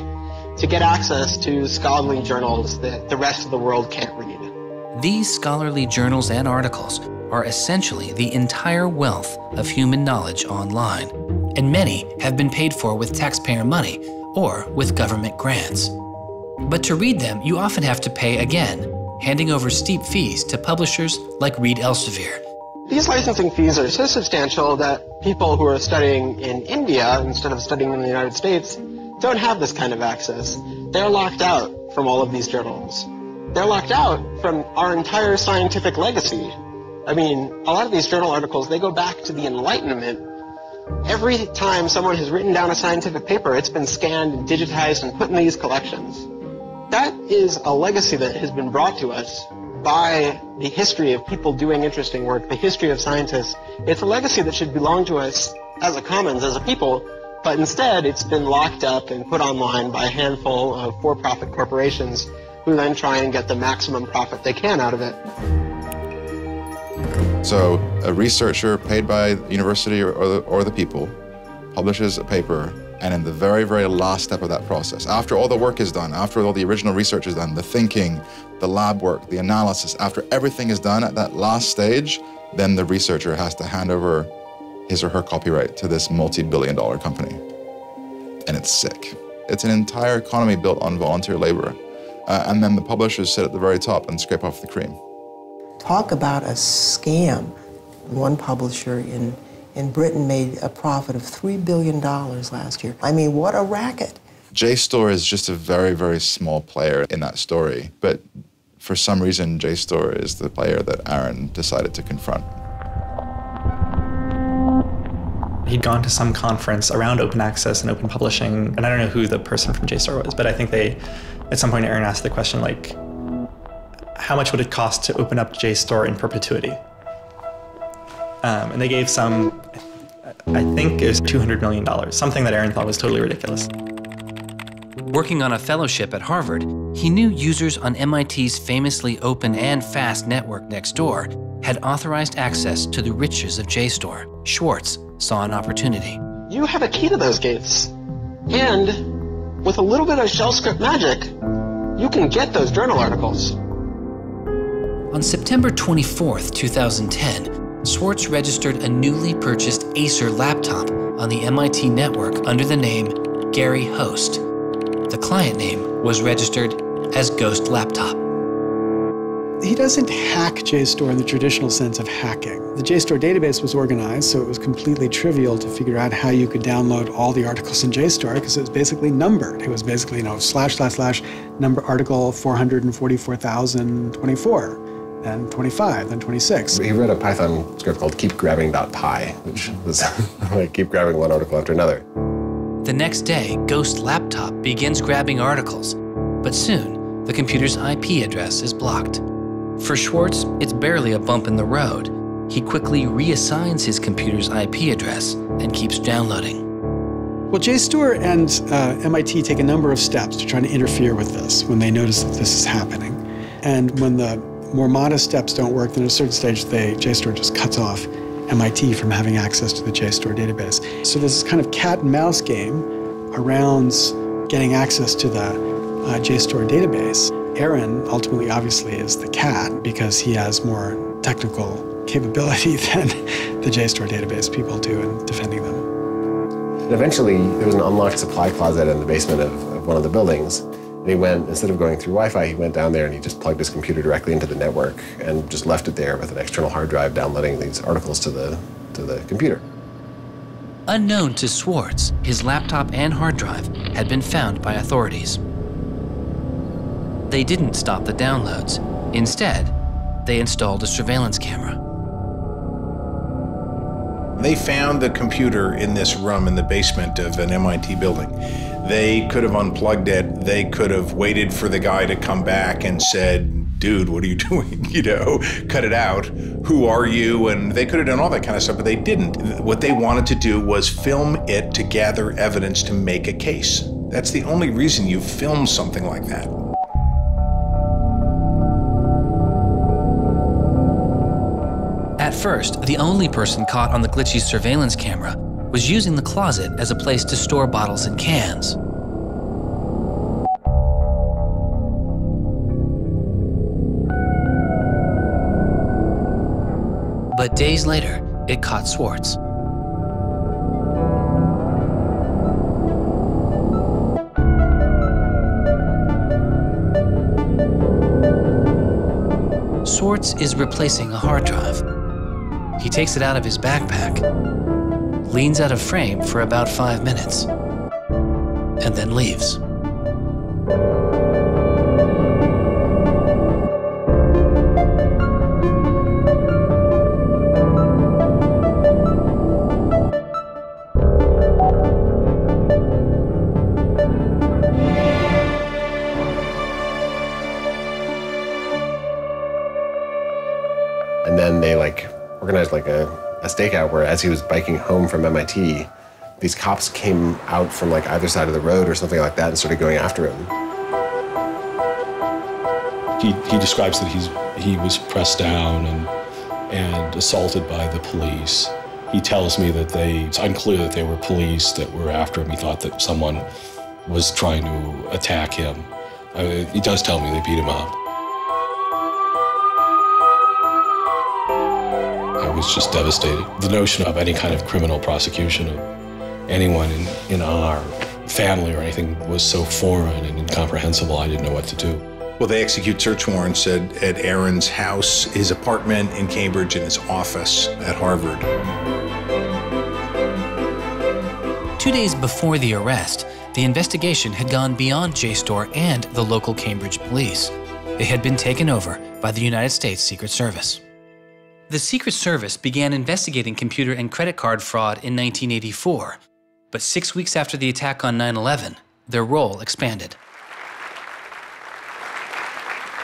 to get access to scholarly journals that the rest of the world can't read. These scholarly journals and articles are essentially the entire wealth of human knowledge online, and many have been paid for with taxpayer money or with government grants. But to read them, you often have to pay again, handing over steep fees to publishers like Reed Elsevier. These licensing fees are so substantial that people who are studying in India instead of studying in the United States don't have this kind of access. They're locked out from all of these journals. They're locked out from our entire scientific legacy. I mean, a lot of these journal articles, they go back to the Enlightenment. Every time someone has written down a scientific paper, it's been scanned and digitized and put in these collections. That is a legacy that has been brought to us by the history of people doing interesting work, the history of scientists. It's a legacy that should belong to us as a commons, as a people, but instead it's been locked up and put online by a handful of for-profit corporations who then try and get the maximum profit they can out of it. So a researcher paid by the university or the people publishes a paper, and in the very, very last step of that process, after all the work is done, after all the original research is done, the thinking, the lab work, the analysis, after everything is done at that last stage, then the researcher has to hand over his or her copyright to this multi-billion-dollar company. And it's sick. It's an entire economy built on volunteer labor. And then the publishers sit at the very top and scrape off the cream. Talk about a scam. One publisher in Britain made a profit of $3 billion last year. I mean, what a racket. JSTOR is just a very, very small player in that story, but for some reason, JSTOR is the player that Aaron decided to confront. He'd gone to some conference around open access and open publishing, and I don't know who the person from JSTOR was, but I think at some point Aaron asked the question, like, how much would it cost to open up JSTOR in perpetuity? And they gave some, I think it was $200 million, something that Aaron thought was totally ridiculous. Working on a fellowship at Harvard, he knew users on MIT's famously open and fast network Nextdoor had authorized access to the riches of JSTOR. Swartz saw an opportunity. You have a key to those gates. And with a little bit of shell script magic, you can get those journal articles. On September 24th, 2010, Swartz registered a newly purchased Acer laptop on the MIT network under the name Gary Host. The client name was registered as Ghost Laptop. He doesn't hack JSTOR in the traditional sense of hacking. The JSTOR database was organized, so it was completely trivial to figure out how you could download all the articles in JSTOR because it was basically numbered. It was basically, / number article 444,024. Then 25, then 26. He wrote a Python script called keepgrabbing.py, which was like keep grabbing one article after another. The next day, Ghost Laptop begins grabbing articles, but soon the computer's IP address is blocked. For Swartz, it's barely a bump in the road. He quickly reassigns his computer's IP address and keeps downloading. Well, JSTOR and MIT take a number of steps to try to interfere with this when they notice that this is happening. And when the more modest steps don't work, then at a certain stage, JSTOR just cuts off MIT from having access to the JSTOR database. So there's this kind of cat and mouse game around getting access to the JSTOR database. Aaron ultimately, obviously, is the cat because he has more technical capability than the JSTOR database people do in defending them. And eventually, there was an unlocked supply closet in the basement of one of the buildings. And he went, instead of going through Wi-Fi, he went down there and he just plugged his computer directly into the network and just left it there with an external hard drive downloading these articles to the computer. Unknown to Swartz, his laptop and hard drive had been found by authorities. They didn't stop the downloads. Instead, they installed a surveillance camera. They found the computer in this room in the basement of an MIT building. They could have unplugged it. They could have waited for the guy to come back and said, dude, what are you doing? Cut it out. Who are you? And they could have done all that kind of stuff, but they didn't. What they wanted to do was film it to gather evidence to make a case. That's the only reason you film something like that. At first, the only person caught on the glitchy surveillance camera was using the closet as a place to store bottles and cans. But days later, it caught Swartz. Swartz is replacing a hard drive. He takes it out of his backpack, leans out of frame for about 5 minutes, and then leaves. And then they organized a stakeout where as he was biking home from MIT, these cops came out from either side of the road or something like that and started going after him. He describes that he was pressed down and assaulted by the police. He tells me that it's unclear that they were police that were after him. He thought that someone was trying to attack him. He does tell me they beat him up. I was just devastated. The notion of any kind of criminal prosecution of anyone in our family or anything was so foreign and incomprehensible, I didn't know what to do. Well, they execute search warrants at Aaron's house, his apartment in Cambridge, and his office at Harvard. 2 days before the arrest, the investigation had gone beyond JSTOR and the local Cambridge police. It had been taken over by the United States Secret Service. The Secret Service began investigating computer and credit card fraud in 1984, but 6 weeks after the attack on 9/11, their role expanded.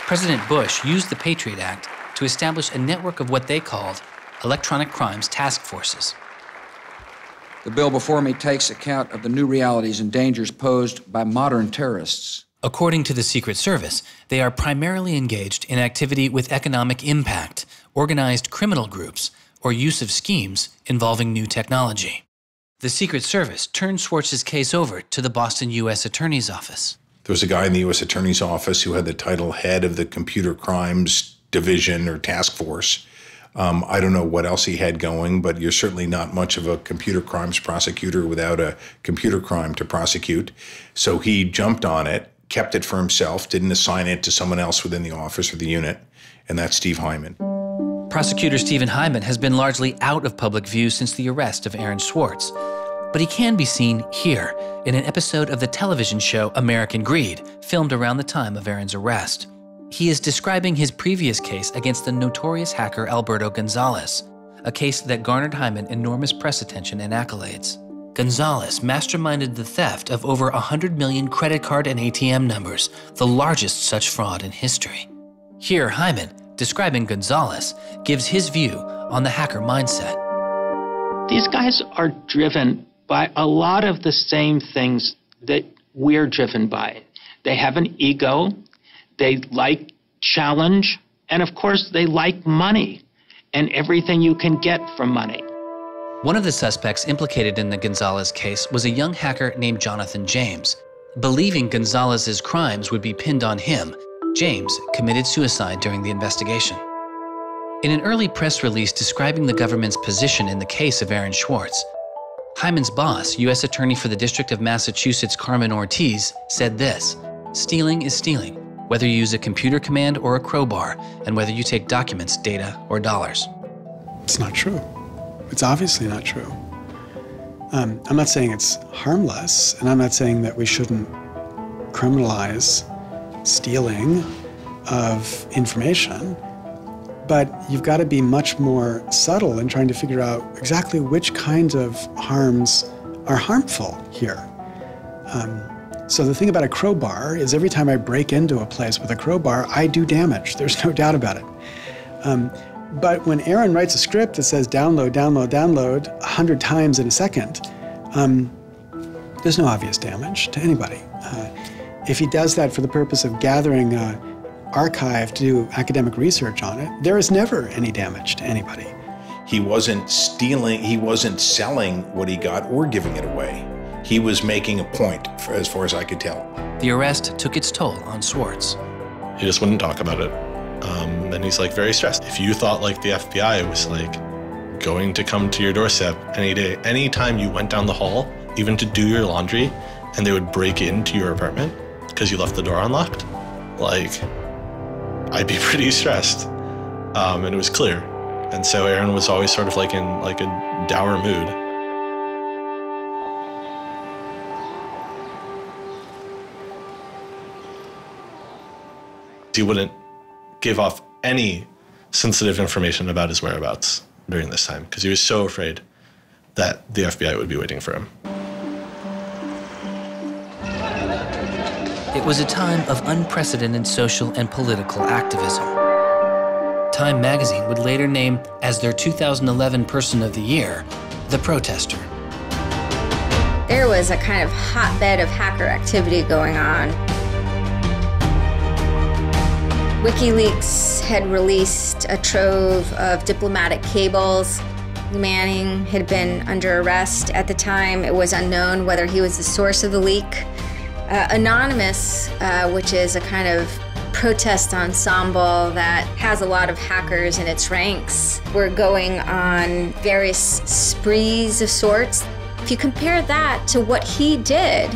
President Bush used the Patriot Act to establish a network of what they called electronic crimes task forces. The bill before me takes account of the new realities and dangers posed by modern terrorists. According to the Secret Service, they are primarily engaged in activity with economic impact, organized criminal groups, or use of schemes involving new technology. The Secret Service turned Swartz's case over to the Boston U.S. Attorney's Office. There was a guy in the U.S. Attorney's Office who had the title head of the Computer Crimes Division or Task Force. I don't know what else he had going, but you're certainly not much of a computer crimes prosecutor without a computer crime to prosecute. So he jumped on it, kept it for himself, didn't assign it to someone else within the office or the unit, and that's Steve Hyman. Prosecutor Stephen Hyman has been largely out of public view since the arrest of Aaron Swartz, but he can be seen here in an episode of the television show American Greed, filmed around the time of Aaron's arrest. He is describing his previous case against the notorious hacker Alberto Gonzalez, a case that garnered Hyman enormous press attention and accolades. Gonzalez masterminded the theft of over 100 million credit card and ATM numbers, the largest such fraud in history. Here, Hyman, describing Gonzalez, gives his view on the hacker mindset. These guys are driven by a lot of the same things that we're driven by. They have an ego, they like challenge, and of course they like money and everything you can get from money. One of the suspects implicated in the Gonzalez case was a young hacker named Jonathan James. Believing Gonzalez's crimes would be pinned on him, James committed suicide during the investigation. In an early press release describing the government's position in the case of Aaron Swartz, Hyman's boss, U.S. Attorney for the District of Massachusetts Carmen Ortiz, said this: "Stealing is stealing, whether you use a computer command or a crowbar, and whether you take documents, data, or dollars." It's not true. It's obviously not true. I'm not saying it's harmless, and I'm not saying that we shouldn't criminalize stealing of information, but you've got to be much more subtle in trying to figure out exactly which kinds of harms are harmful here. So the thing about a crowbar is every time I break into a place with a crowbar, I do damage. There's no doubt about it. But when Aaron writes a script that says download, download, download 100 times in a second, there's no obvious damage to anybody. If he does that for the purpose of gathering an archive to do academic research on it, there is never any damage to anybody. He wasn't stealing, he wasn't selling what he got or giving it away. He was making a point, as far as I could tell. The arrest took its toll on Swartz. He just wouldn't talk about it. And he's like very stressed. If you thought like the FBI was like going to come to your doorstep any day, anytime you went down the hall, even to do your laundry, and they would break into your apartment because you left the door unlocked, like, I'd be pretty stressed. And it was clear. And so Aaron was always sort of like in like a dour mood. He wouldn't give off any sensitive information about his whereabouts during this time because he was so afraid that the FBI would be waiting for him. It was a time of unprecedented social and political activism. Time magazine would later name as their 2011 Person of the Year, the protester. There was a kind of hotbed of hacker activity going on. WikiLeaks had released a trove of diplomatic cables. Manning had been under arrest at the time. It was unknown whether he was the source of the leak. Anonymous, which is a kind of protest ensemble that has a lot of hackers in its ranks, were going on various sprees of sorts. If you compare that to what he did,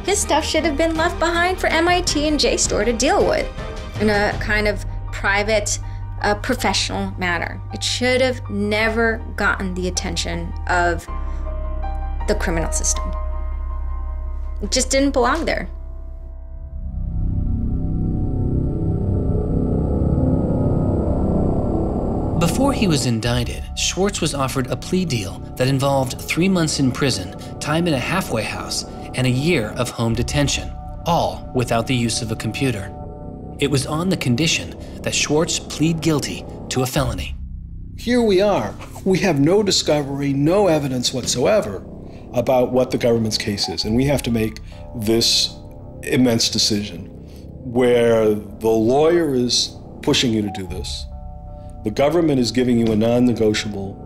his stuff should have been left behind for MIT and JSTOR to deal with in a kind of private, professional manner. It should have never gotten the attention of the criminal system. It just didn't belong there. Before he was indicted, Swartz was offered a plea deal that involved 3 months in prison, time in a halfway house, and a year of home detention, all without the use of a computer. It was on the condition that Swartz plead guilty to a felony. Here we are. We have no discovery, no evidence whatsoever about what the government's case is, and we have to make this immense decision where the lawyer is pushing you to do this, the government is giving you a non-negotiable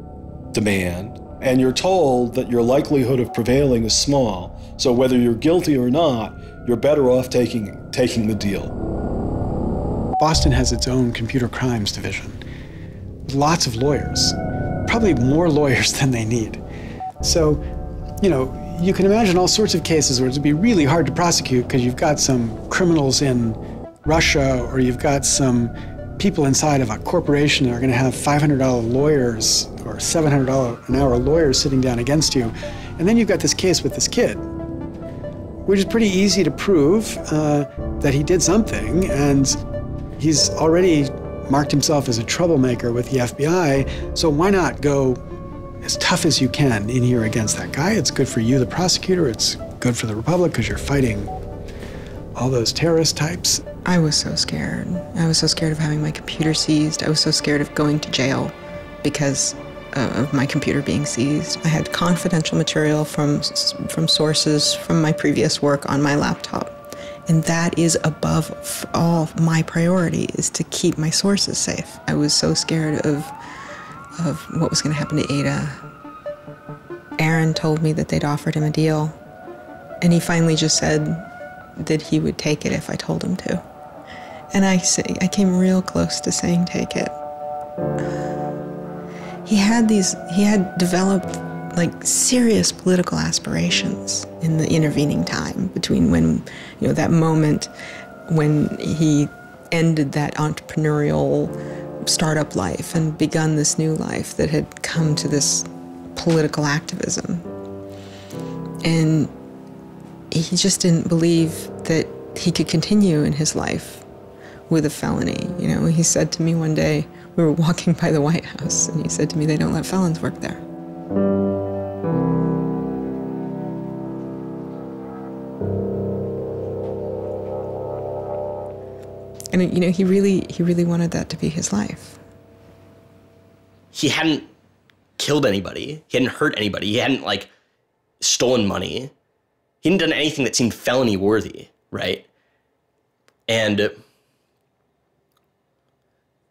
demand, and you're told that your likelihood of prevailing is small, so whether you're guilty or not, you're better off taking the deal. Boston has its own computer crimes division with lots of lawyers, probably more lawyers than they need. So, you know, you can imagine all sorts of cases where it'd be really hard to prosecute because you've got some criminals in Russia, or you've got some people inside of a corporation that are going to have $500 lawyers or $700 an hour lawyers sitting down against you. And then you've got this case with this kid, which is pretty easy to prove that he did something, and he's already marked himself as a troublemaker with the FBI, so why not go as tough as you can in here against that guy? It's good for you, the prosecutor, it's good for the Republic because you're fighting all those terrorist types. I was so scared. I was so scared of having my computer seized. I was so scared of going to jail because of my computer being seized. I had confidential material from sources from my previous work on my laptop. And that is above all my priority, is to keep my sources safe. I was so scared of what was going to happen to Ada. Aaron told me that they'd offered him a deal, and he finally just said that he would take it if I told him to. And I came real close to saying take it. He had developed like serious political aspirations in the intervening time between when, that moment when he ended that entrepreneurial startup life and begun this new life that had come to this political activism. And he just didn't believe that he could continue in his life with a felony. He said to me one day, we were walking by the White House, and he said to me, they don't let felons work there. And he really wanted that to be his life. He hadn't killed anybody. He hadn't hurt anybody. He hadn't stolen money. He hadn't done anything that seemed felony worthy, right? And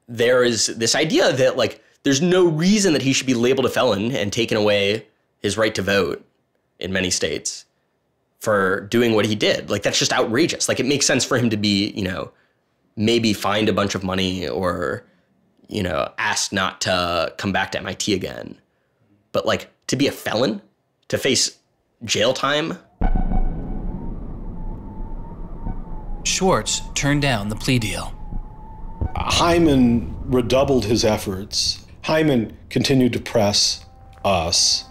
there is this idea that there's no reason that he should be labeled a felon and taken away his right to vote in many states for doing what he did. That's just outrageous. It makes sense for him to be, maybe fined a bunch of money or, asked not to come back to MIT again. But to be a felon, to face jail time. Swartz turned down the plea deal. Hyman redoubled his efforts. Hyman continued to press us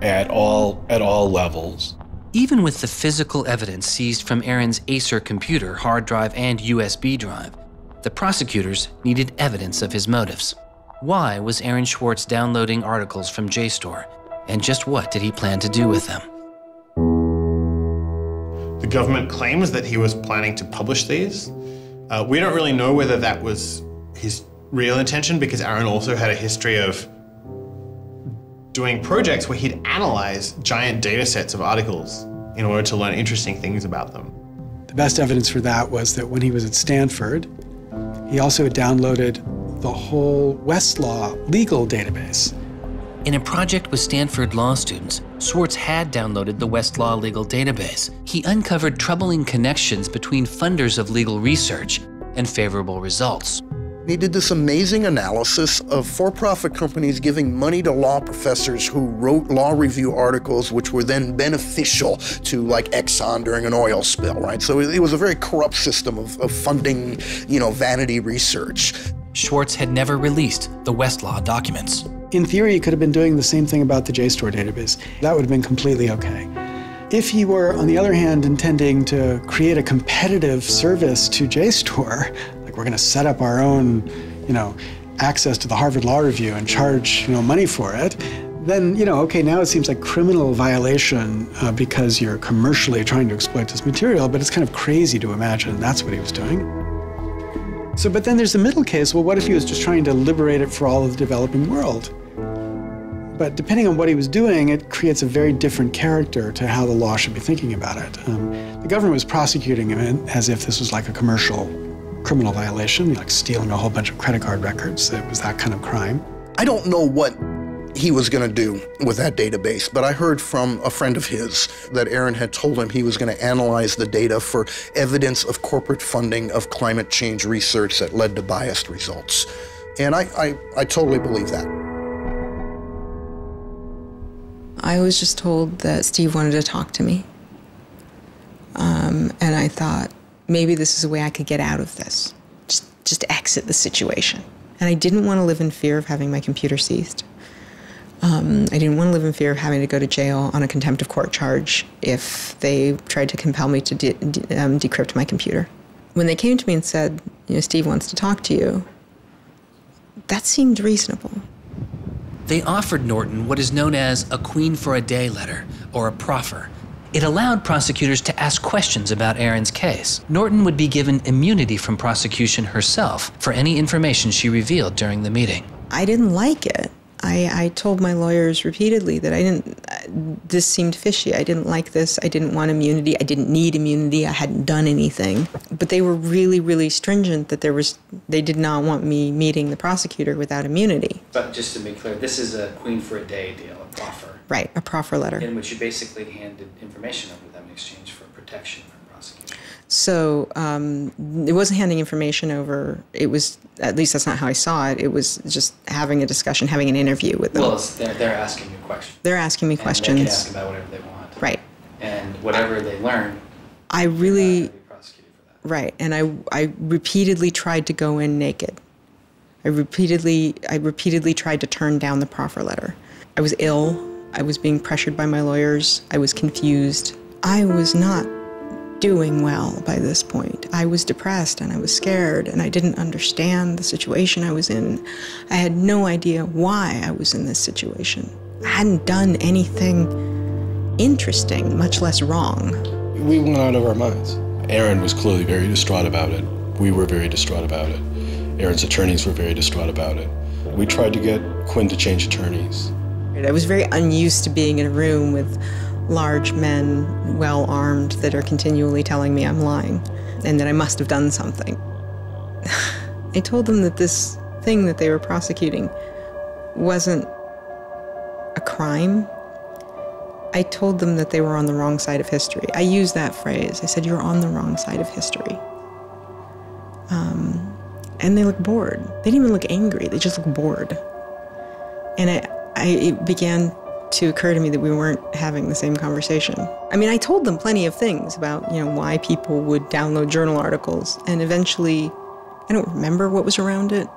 at all levels. Even with the physical evidence seized from Aaron's Acer computer, hard drive, and USB drive, the prosecutors needed evidence of his motives. Why was Aaron Swartz downloading articles from JSTOR, and just what did he plan to do with them? The government claims that he was planning to publish these. We don't really know whether that was his real intention, because Aaron also had a history of doing projects where he'd analyze giant data sets of articles in order to learn interesting things about them. The best evidence for that was that when he was at Stanford, he also had downloaded the whole Westlaw legal database. In a project with Stanford law students, Swartz had downloaded the Westlaw legal database. He uncovered troubling connections between funders of legal research and favorable results. He did this amazing analysis of for-profit companies giving money to law professors who wrote law review articles which were then beneficial to Exxon during an oil spill, right? So it was a very corrupt system of funding, vanity research. Swartz had never released the Westlaw documents. In theory, he could have been doing the same thing about the JSTOR database. That would have been completely okay. If he were, on the other hand, intending to create a competitive service to JSTOR, we're going to set up our own, access to the Harvard Law Review and charge, money for it, then, okay, now it seems like criminal violation because you're commercially trying to exploit this material, but it's kind of crazy to imagine that's what he was doing. So, but then there's the middle case. Well, what if he was just trying to liberate it for all of the developing world? But depending on what he was doing, it creates a very different character to how the law should be thinking about it. The government was prosecuting him as if this was like a commercial criminal violation, like stealing a whole bunch of credit card records. It was that kind of crime. I don't know what he was going to do with that database, but I heard from a friend of his that Aaron had told him he was going to analyze the data for evidence of corporate funding of climate change research that led to biased results. And I totally believe that. I was just told that Steve wanted to talk to me. And I thought, maybe this is a way I could get out of this. Just exit the situation. And I didn't want to live in fear of having my computer seized. I didn't want to live in fear of having to go to jail on a contempt of court charge if they tried to compel me to decrypt my computer. When they came to me and said, Steve wants to talk to you, that seemed reasonable. They offered Norton what is known as a Queen for a Day letter, or a proffer. It allowed prosecutors to ask questions about Aaron's case. Norton would be given immunity from prosecution herself for any information she revealed during the meeting. I didn't like it. I told my lawyers repeatedly that this seemed fishy. I didn't like this. I didn't want immunity. I didn't need immunity. I hadn't done anything. But they were really, really stringent that they did not want me meeting the prosecutor without immunity. But just to be clear, this is a Queen for a Day deal, a proffer. Right, a proffer letter. In which you basically handed information over to them in exchange for protection from prosecution. So it wasn't handing information over. It was, at least that's not how I saw it. It was just having a discussion, having an interview with them. Well, they're asking you questions. They're asking me questions. They can ask about whatever they want. Right. And whatever they learn, I really, be prosecuted for that. Right. And I repeatedly tried to go in naked. I repeatedly tried to turn down the proffer letter. I was ill. I was being pressured by my lawyers. I was confused. I was not doing well by this point. I was depressed and I was scared and I didn't understand the situation I was in. I had no idea why I was in this situation. I hadn't done anything interesting, much less wrong. We went out of our minds. Aaron was clearly very distraught about it. We were very distraught about it. Aaron's attorneys were very distraught about it. We tried to get Quinn to change attorneys. I was very unused to being in a room with large men, well-armed, that are continually telling me I'm lying and that I must have done something. I told them that this thing that they were prosecuting wasn't a crime. I told them that they were on the wrong side of history. I used that phrase. I said, you're on the wrong side of history. And they looked bored. They didn't even look angry. They just looked bored. And it began to occur to me that we weren't having the same conversation. I mean, I told them plenty of things about, why people would download journal articles, and eventually, I don't remember what was around it.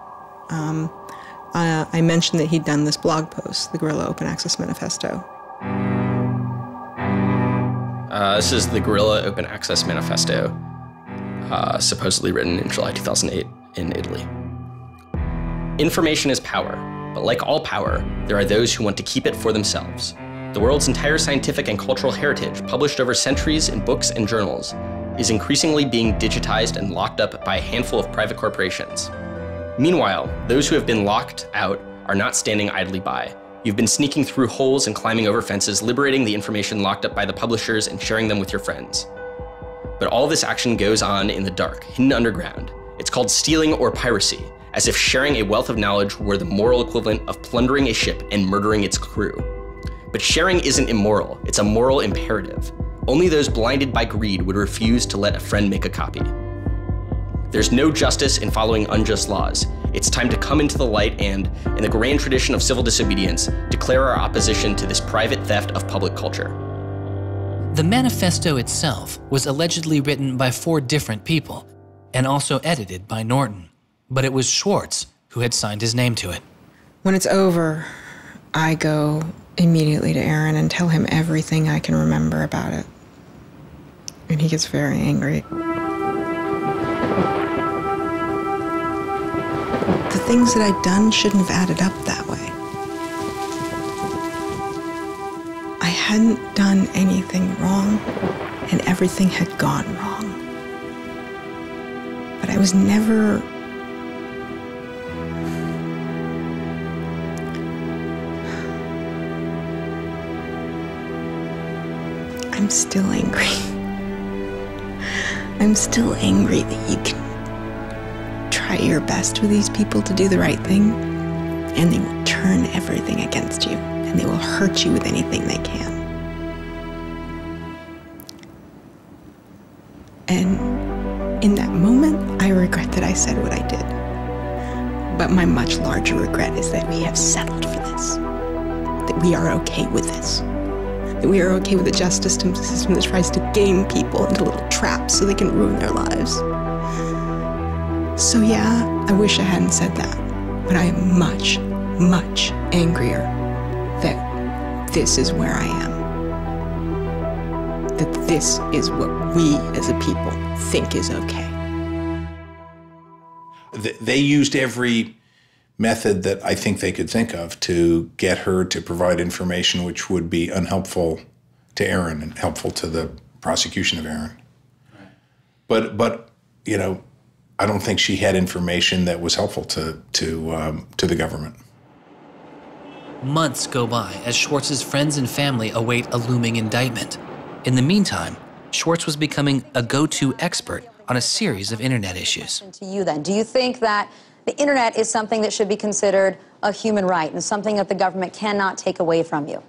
I mentioned that he'd done this blog post, the Guerilla Open Access Manifesto. This is the Guerilla Open Access Manifesto, supposedly written in July 2008 in Italy. Information is power. But like all power, there are those who want to keep it for themselves. The world's entire scientific and cultural heritage, published over centuries in books and journals, is increasingly being digitized and locked up by a handful of private corporations. Meanwhile, those who have been locked out are not standing idly by. You've been sneaking through holes and climbing over fences, liberating the information locked up by the publishers and sharing them with your friends. But all this action goes on in the dark, hidden underground. It's called stealing or piracy, as if sharing a wealth of knowledge were the moral equivalent of plundering a ship and murdering its crew. But sharing isn't immoral, it's a moral imperative. Only those blinded by greed would refuse to let a friend make a copy. There's no justice in following unjust laws. It's time to come into the light and, in the grand tradition of civil disobedience, declare our opposition to this private theft of public culture. The manifesto itself was allegedly written by 4 different people and also edited by Norton. But it was Swartz who had signed his name to it. When it's over, I go immediately to Aaron and tell him everything I can remember about it. And he gets very angry. The things that I'd done shouldn't have added up that way. I hadn't done anything wrong, and everything had gone wrong. But I was never... I'm still angry. I'm still angry that you can try your best with these people to do the right thing, and they will turn everything against you, and they will hurt you with anything they can. And in that moment, I regret that I said what I did. But my much larger regret is that we have settled for this. That we are okay with this. That we are okay with a justice system that tries to game people into little traps so they can ruin their lives. So yeah, I wish I hadn't said that, but I am much, much angrier that this is where I am. That this is what we as a people think is okay. They used every method that I think they could think of to get her to provide information which would be unhelpful to Aaron and helpful to the prosecution of Aaron. Right. But you know, I don't think she had information that was helpful to the government. Months go by as Swartz's friends and family await a looming indictment. In the meantime, Swartz was becoming a go-to expert on a series of internet issues. To you then, do you think that the internet is something that should be considered a human right and something that the government cannot take away from you?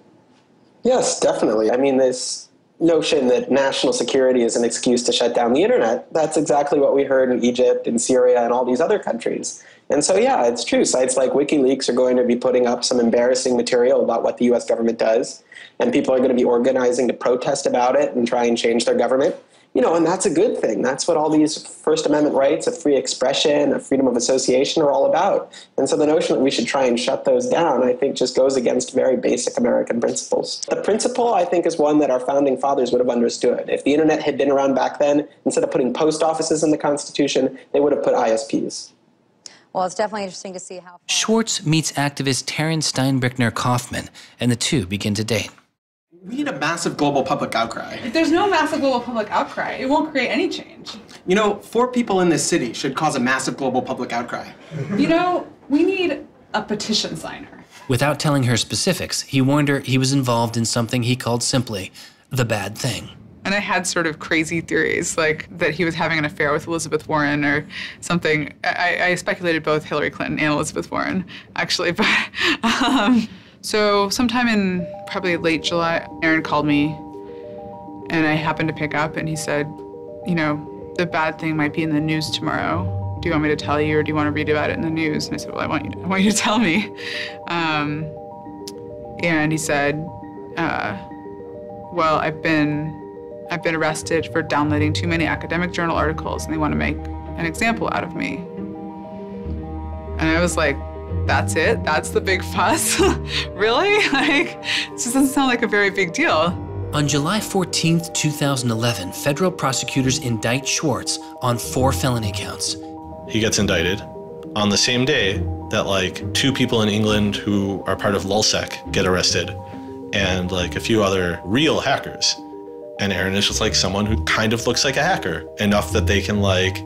Yes, definitely. I mean, this notion that national security is an excuse to shut down the internet, that's exactly what we heard in Egypt and Syria and all these other countries. And so, yeah, it's true. Sites like WikiLeaks are going to be putting up some embarrassing material about what the U.S. government does, and people are going to be organizing to protest about it and try and change their government. You know, and that's a good thing. That's what all these First Amendment rights of free expression, of freedom of association are all about. And so the notion that we should try and shut those down, I think, just goes against very basic American principles. The principle, I think, is one that our founding fathers would have understood. If the internet had been around back then, instead of putting post offices in the Constitution, they would have put ISPs. Well, it's definitely interesting to see how... Swartz meets activist Taryn Steinbrickner Kaufman, and the two begin to date. We need a massive global public outcry. If there's no massive global public outcry, it won't create any change. You know, 4 people in this city should cause a massive global public outcry. You know, we need a petition signer. Without telling her specifics, he warned her he was involved in something he called simply the bad thing. And I had sort of crazy theories, like that he was having an affair with Elizabeth Warren or something. I speculated both Hillary Clinton and Elizabeth Warren, actually. But so sometime in probably late July, Aaron called me, and I happened to pick up, and he said, you know, the bad thing might be in the news tomorrow. Do you want me to tell you, or do you want to read about it in the news? And I said, well, I want you to tell me. And he said, well, I've been arrested for downloading too many academic journal articles, and they want to make an example out of me. And I was like, that's it? That's the big fuss? Really? Like, this doesn't sound like a very big deal. On July 14th, 2011, federal prosecutors indict Swartz on 4 felony counts. He gets indicted on the same day that like 2 people in England who are part of LulzSec get arrested, and like a few other real hackers. And Aaron is just like someone who kind of looks like a hacker, enough that they can like,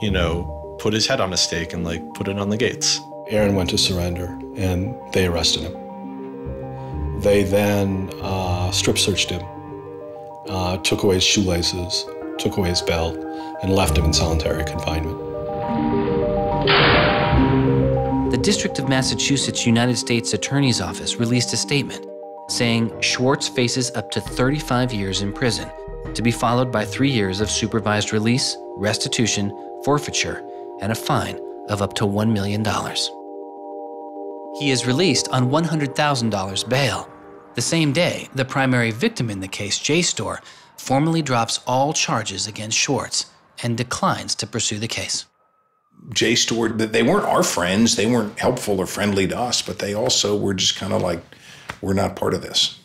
you know, put his head on a stake and like put it on the gates. Aaron went to surrender, and they arrested him. They then strip searched him, took away his shoelaces, took away his belt, and left him in solitary confinement. The District of Massachusetts United States Attorney's Office released a statement saying Swartz faces up to 35 years in prison, to be followed by 3 years of supervised release, restitution, forfeiture, and a fine of up to $1 million. He is released on $100,000 bail. The same day, the primary victim in the case, JSTOR, formally drops all charges against Swartz and declines to pursue the case. JSTOR, they weren't our friends, they weren't helpful or friendly to us, but they also were just kind of like, we're not part of this.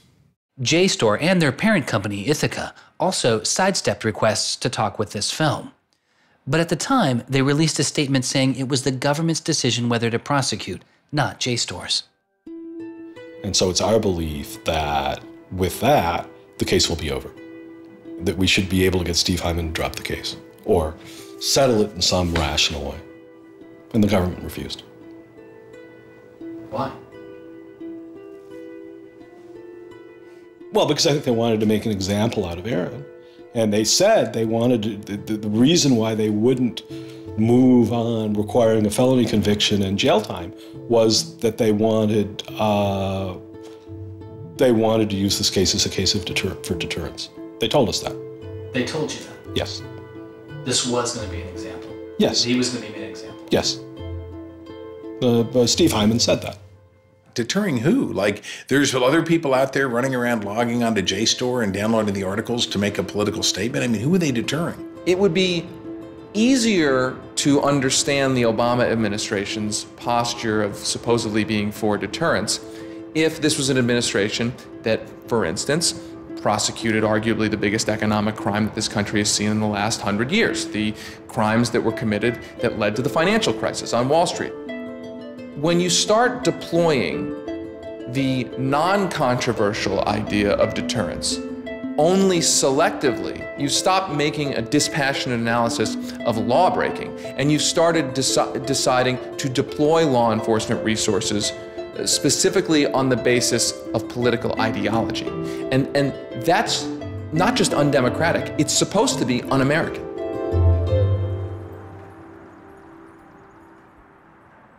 JSTOR and their parent company, Ithaca, also sidestepped requests to talk with this film. But at the time, they released a statement saying it was the government's decision whether to prosecute, not JSTOR's. And so it's our belief that with that, the case will be over. That we should be able to get Steve Hyman to drop the case or settle it in some rational way. And the government refused. Why? Well, because I think they wanted to make an example out of Aaron. And they said they wanted to, the reason why they wouldn't move on requiring a felony conviction and jail time was that they wanted to use this case as a case of for deterrence. They told us that. They told you that? Yes. This was going to be an example? Yes. He was going to be made an example? Yes. Steve Hyman said that. Deterring who? Like, there's other people out there running around logging onto JSTOR and downloading the articles to make a political statement. I mean, who are they deterring? It would be easier to understand the Obama administration's posture of supposedly being for deterrence if this was an administration that, for instance, prosecuted arguably the biggest economic crime that this country has seen in the last 100 years, the crimes that were committed that led to the financial crisis on Wall Street. When you start deploying the non-controversial idea of deterrence only selectively, you stop making a dispassionate analysis of lawbreaking, and you started deciding to deploy law enforcement resources specifically on the basis of political ideology. And that's not just undemocratic, it's supposed to be un-American.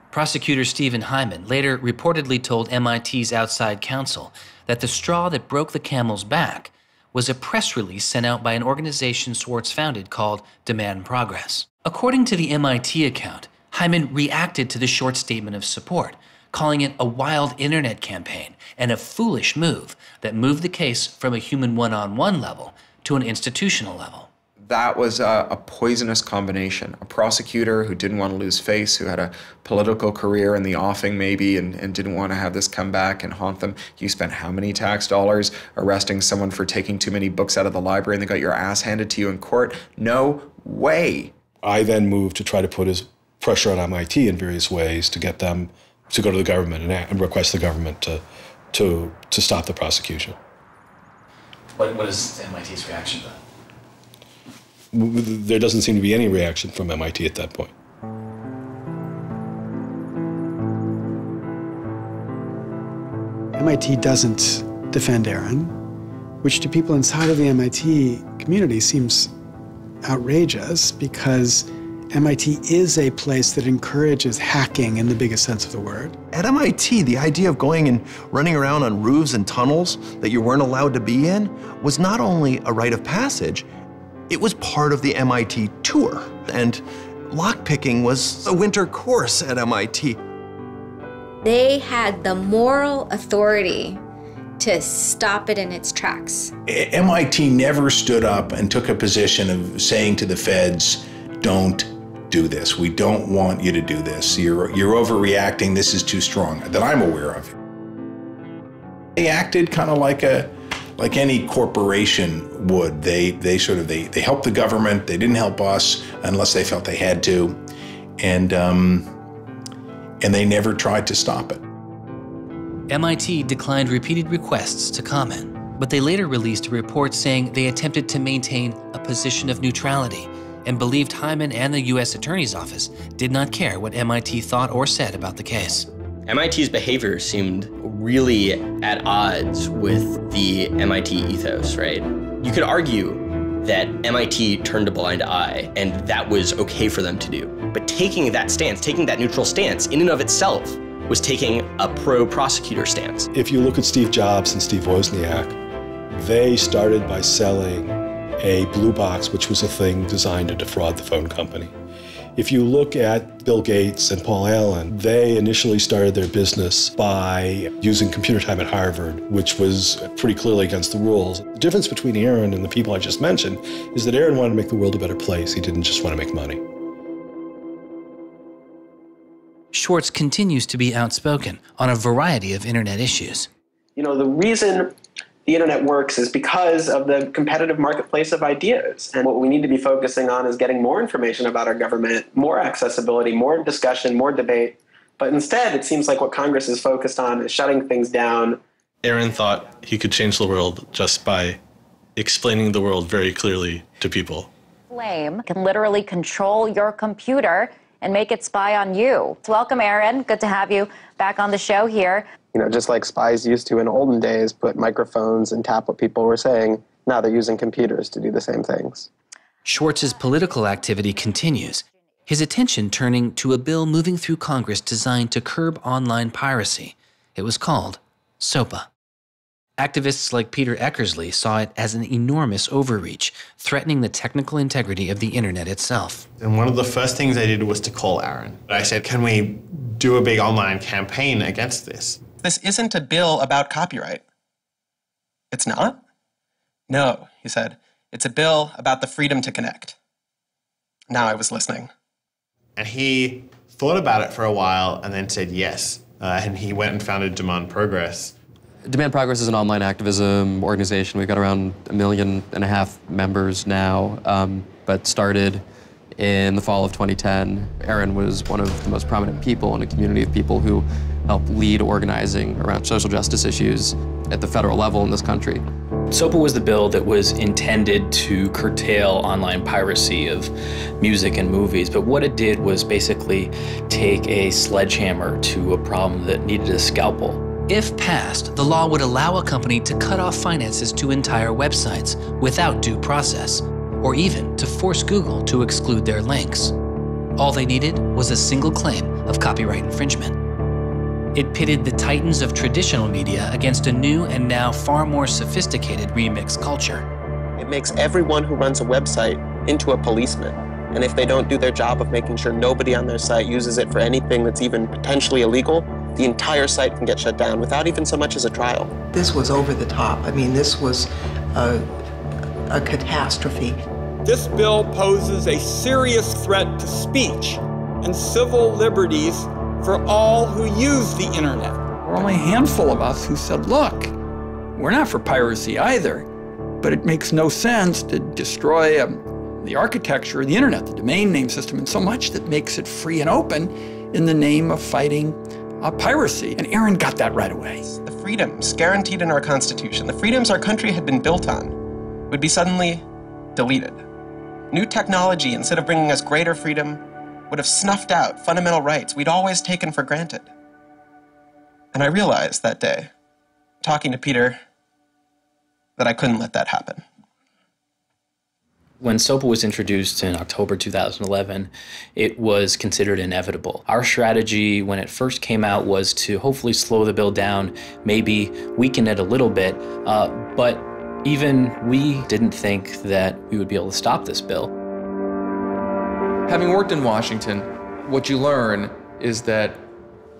Prosecutor Stephen Hyman later reportedly told MIT's outside counsel that the straw that broke the camel's back was a press release sent out by an organization Swartz founded called Demand Progress. According to the MIT account, Hyman reacted to the short statement of support, calling it a wild internet campaign and a foolish move that moved the case from a human one-on-one level to an institutional level. That was a poisonous combination. A prosecutor who didn't want to lose face, who had a political career in the offing maybe, and didn't want to have this come back and haunt them. You spent how many tax dollars arresting someone for taking too many books out of the library and they got your ass handed to you in court? No way. I then moved to try to put his pressure on MIT in various ways to get them to go to the government and request the government to stop the prosecution. What is MIT's reaction to that? There doesn't seem to be any reaction from MIT at that point. MIT doesn't defend Aaron, which to people inside of the MIT community seems outrageous because MIT is a place that encourages hacking in the biggest sense of the word. At MIT, the idea of going and running around on roofs and tunnels that you weren't allowed to be in was not only a rite of passage, it was part of the MIT tour. And lockpicking was a winter course at MIT. They had the moral authority to stop it in its tracks. MIT never stood up and took a position of saying to the feds, don't do this. We don't want you to do this. You're overreacting. This is too strong, that I'm aware of. They acted kind of like any corporation would. They helped the government. They didn't help us unless they felt they had to, and they never tried to stop it. MIT declined repeated requests to comment, but they later released a report saying they attempted to maintain a position of neutrality and believed Hyman and the U.S. Attorney's Office did not care what MIT thought or said about the case. MIT's behavior seemed really at odds with the MIT ethos, right? You could argue that MIT turned a blind eye and that was okay for them to do. But taking that stance, taking that neutral stance in and of itself was taking a pro-prosecutor stance. If you look at Steve Jobs and Steve Wozniak, they started by selling a blue box, which was a thing designed to defraud the phone company. If you look at Bill Gates and Paul Allen, they initially started their business by using computer time at Harvard, which was pretty clearly against the rules. The difference between Aaron and the people I just mentioned is that Aaron wanted to make the world a better place. He didn't just want to make money. Swartz continues to be outspoken on a variety of internet issues. You know, the reason the internet works is because of the competitive marketplace of ideas. And what we need to be focusing on is getting more information about our government, more accessibility, more discussion, more debate. But instead, it seems like what Congress is focused on is shutting things down. Aaron thought he could change the world just by explaining the world very clearly to people. Flame can literally control your computer and make it spy on you. Welcome, Aaron. Good to have you back on the show here. You know, just like spies used to in olden days, put microphones and tap what people were saying, now they're using computers to do the same things. Schwartz's political activity continues, his attention turning to a bill moving through Congress designed to curb online piracy. It was called SOPA. Activists like Peter Eckersley saw it as an enormous overreach, threatening the technical integrity of the internet itself. And one of the first things I did was to call Aaron. I said, can we do a big online campaign against this? This isn't a bill about copyright. It's not? No, he said. It's a bill about the freedom to connect. Now I was listening. And he thought about it for a while and then said yes. And he went and founded Demand Progress. Demand Progress is an online activism organization. We've got around 1.5 million members now, but started in the fall of 2010. Aaron was one of the most prominent people in a community of people who helped lead organizing around social justice issues at the federal level in this country. SOPA was the bill that was intended to curtail online piracy of music and movies, but what it did was basically take a sledgehammer to a problem that needed a scalpel. If passed, the law would allow a company to cut off finances to entire websites without due process, or even to force Google to exclude their links. All they needed was a single claim of copyright infringement. It pitted the titans of traditional media against a new and now far more sophisticated remix culture. It makes everyone who runs a website into a policeman. And if they don't do their job of making sure nobody on their site uses it for anything that's even potentially illegal, the entire site can get shut down without even so much as a trial. This was over the top. I mean, this was a catastrophe. This bill poses a serious threat to speech and civil liberties for all who use the internet. There were only a handful of us who said, look, we're not for piracy either, but it makes no sense to destroy the architecture of the internet, the domain name system, and so much that makes it free and open in the name of fighting piracy. And Aaron got that right away. The freedoms guaranteed in our Constitution, the freedoms our country had been built on, would be suddenly deleted. New technology, instead of bringing us greater freedom, would have snuffed out fundamental rights we'd always taken for granted. And I realized that day, talking to Peter, that I couldn't let that happen. When SOPA was introduced in October 2011, it was considered inevitable. Our strategy when it first came out was to hopefully slow the bill down, maybe weaken it a little bit, but even we didn't think that we would be able to stop this bill. Having worked in Washington, what you learn is that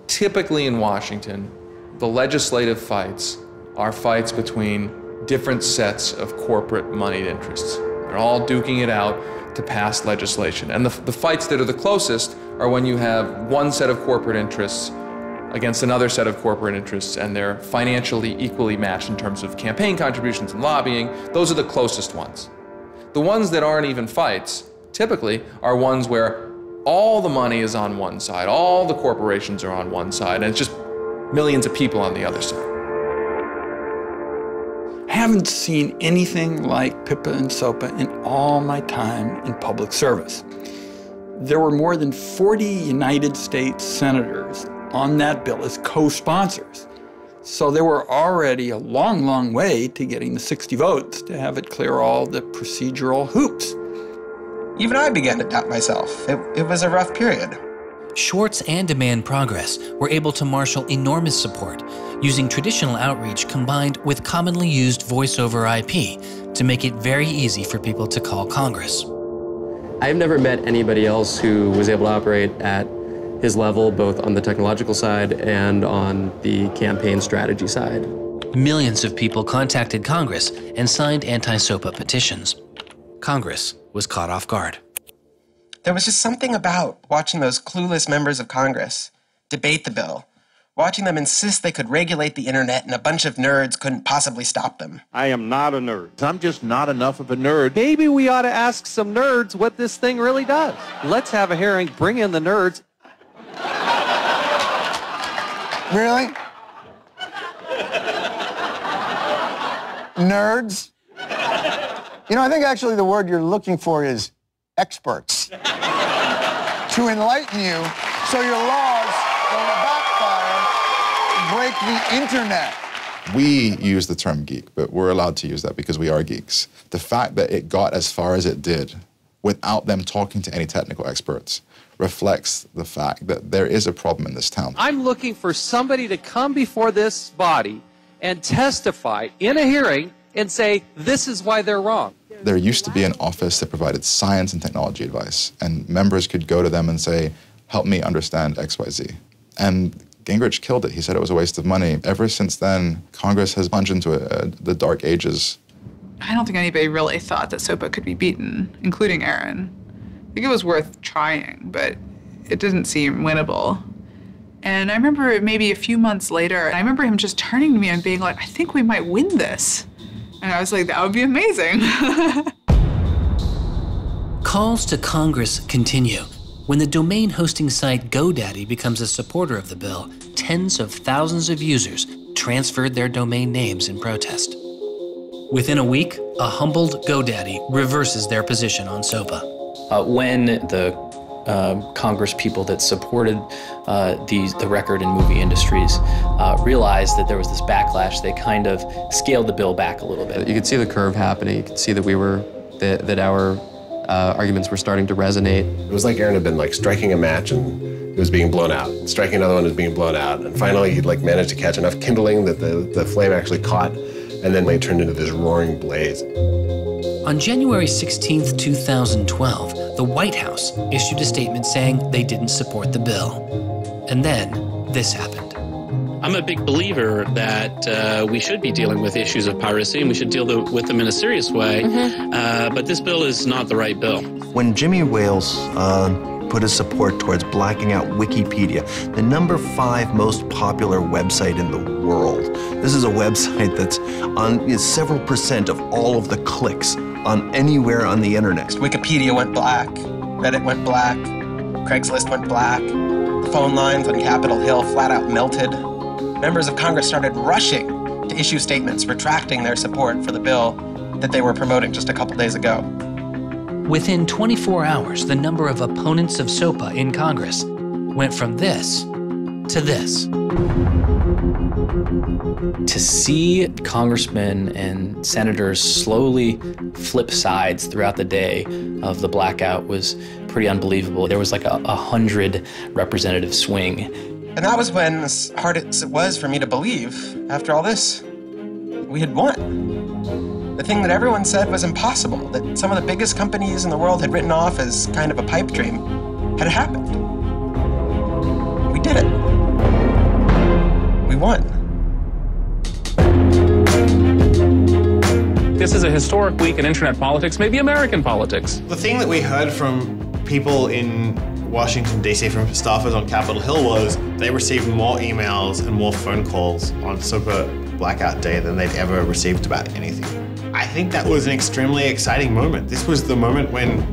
typically in Washington, the legislative fights are fights between different sets of corporate moneyed interests. They're all duking it out to pass legislation. And the fights that are the closest are when you have one set of corporate interests against another set of corporate interests, and they're financially equally matched in terms of campaign contributions and lobbying. Those are the closest ones. The ones that aren't even fights, typically, are ones where all the money is on one side, all the corporations are on one side, and it's just millions of people on the other side. I haven't seen anything like PIPA and SOPA in all my time in public service. There were more than 40 United States senators on that bill as co-sponsors. So there were already a long, long way to getting the 60 votes to have it clear all the procedural hoops. Even I began to doubt myself. It was a rough period. Swartz and Demand Progress were able to marshal enormous support, using traditional outreach combined with commonly used voice over IP to make it very easy for people to call Congress. I've never met anybody else who was able to operate at his level, both on the technological side and on the campaign strategy side. Millions of people contacted Congress and signed anti-SOPA petitions. Congress was caught off guard. There was just something about watching those clueless members of Congress debate the bill, watching them insist they could regulate the internet and a bunch of nerds couldn't possibly stop them. I am not a nerd. I'm just not enough of a nerd. Maybe we ought to ask some nerds what this thing really does. Let's have a hearing, bring in the nerds. Really? Nerds? You know, I think actually the word you're looking for is experts. To enlighten you so your laws don't backfire, break the internet. We use the term geek, but we're allowed to use that because we are geeks. The fact that it got as far as it did without them talking to any technical experts reflects the fact that there is a problem in this town. I'm looking for somebody to come before this body and testify in a hearing and say, this is why they're wrong. There used to be an office that provided science and technology advice, and members could go to them and say, help me understand XYZ. And Gingrich killed it. He said it was a waste of money. Ever since then, Congress has plunged into the dark ages. I don't think anybody really thought that SOPA could be beaten, including Aaron. I think it was worth trying, but it didn't seem winnable. And I remember maybe a few months later, I remember him just turning to me and being like, I think we might win this. And I was like, that would be amazing. Calls to Congress continue. When the domain hosting site GoDaddy becomes a supporter of the bill, tens of thousands of users transferred their domain names in protest. Within a week, a humbled GoDaddy reverses their position on SOPA. When the Congress people that supported the record and movie industries realized that there was this backlash, they kind of scaled the bill back a little bit. You could see the curve happening. You could see that that our arguments were starting to resonate. It was like Aaron had been striking a match and it was being blown out. Striking another one was being blown out. And finally he managed to catch enough kindling that the flame actually caught, and then it turned into this roaring blaze. On January 16th, 2012, the White House issued a statement saying they didn't support the bill. And then this happened. I'm a big believer that we should be dealing with issues of piracy and we should deal with them in a serious way, but this bill is not the right bill. When Jimmy Wales put his support towards blacking out Wikipedia, the #5 most popular website in the world. This is a website that's on several % of all of the clicks on anywhere on the internet. Wikipedia went black, Reddit went black, Craigslist went black, the phone lines on Capitol Hill flat out melted. Members of Congress started rushing to issue statements retracting their support for the bill that they were promoting just a couple days ago. Within 24 hours, the number of opponents of SOPA in Congress went from this to this. To see congressmen and senators slowly flip sides throughout the day of the blackout was pretty unbelievable. There was like a 100 representative swing. And that was when, as hard as it was for me to believe, after all this, we had won. The thing that everyone said was impossible, that some of the biggest companies in the world had written off as kind of a pipe dream, had happened. We did it. We won. This is a historic week in internet politics, maybe American politics. The thing that we heard from people in Washington, D.C., from staffers on Capitol Hill was they received more emails and more phone calls on SOPA blackout day than they'd ever received about anything. I think that was an extremely exciting moment. This was the moment when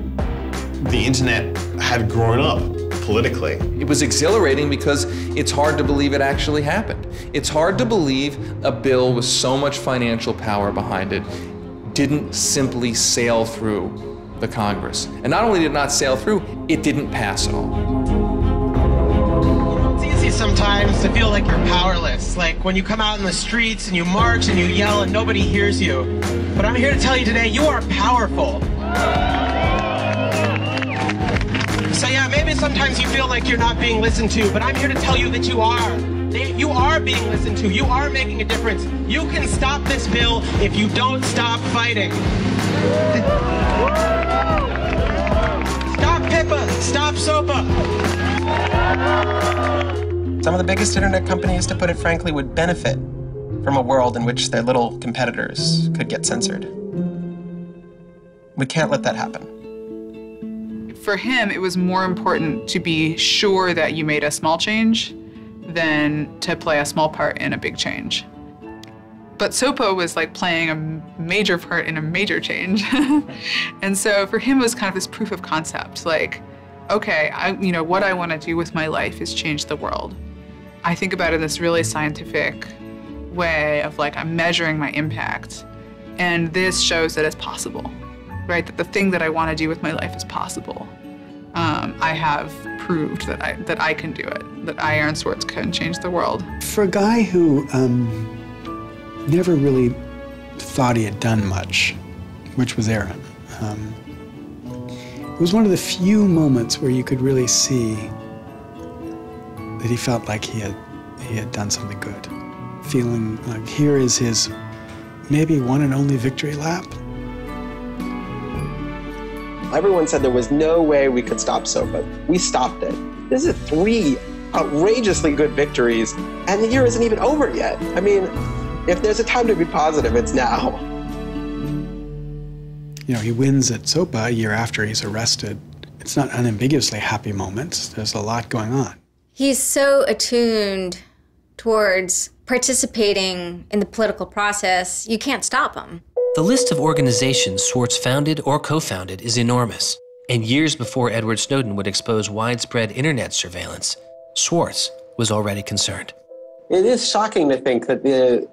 the internet had grown up politically. It was exhilarating because it's hard to believe it actually happened. It's hard to believe a bill with so much financial power behind it didn't simply sail through the Congress. And not only did it not sail through, it didn't pass at all. It's easy sometimes to feel like you're powerless, like when you come out in the streets and you march and you yell and nobody hears you. But I'm here to tell you today, you are powerful. So yeah, maybe sometimes you feel like you're not being listened to, but I'm here to tell you that you are. You are being listened to. You are making a difference. You can stop this bill if you don't stop fighting. Stop PIPA. Stop SOPA. Some of the biggest internet companies, to put it frankly, would benefit from a world in which their little competitors could get censored. We can't let that happen. For him, it was more important to be sure that you made a small change than to play a small part in a big change. But SOPA was like playing a major part in a major change. And so for him, it was kind of this proof of concept, like, okay, what I want to do with my life is change the world. I think about it in this really scientific way of like, I'm measuring my impact. And this shows that it's possible, right? That the thing that I want to do with my life is possible. I have proved that I can do it, that I, Aaron Swartz, can change the world. For a guy who never really thought he had done much, which was Aaron, it was one of the few moments where you could really see that he felt like he had done something good. Feeling like here is his maybe one and only victory lap. Everyone said there was no way we could stop SOPA. We stopped it. This is a 3 outrageously good victories, and the year isn't even over yet. I mean, if there's a time to be positive, it's now. You know, he wins at SOPA a year after he's arrested. It's not unambiguously happy moments. There's a lot going on. He's so attuned towards participating in the political process, you can't stop him. The list of organizations Swartz founded or co-founded is enormous. And years before Edward Snowden would expose widespread internet surveillance, Swartz was already concerned. It is shocking to think that the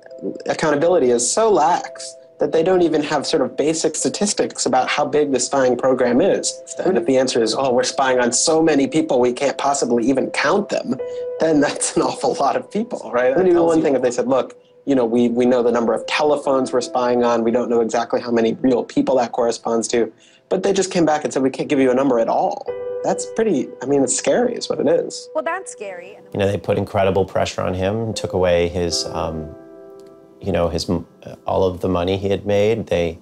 accountability is so lax that they don't even have sort of basic statistics about how big the spying program is. And if the answer is, oh, we're spying on so many people we can't possibly even count them, then that's an awful lot of people, right? It would be one thing if they said, look, you know, we know the number of telephones we're spying on, we don't know exactly how many real people that corresponds to, but they just came back and said, we can't give you a number at all. That's pretty, I mean, it's scary is what it is. Well, that's scary. You know, they put incredible pressure on him, took away his, you know, all of the money he had made. They,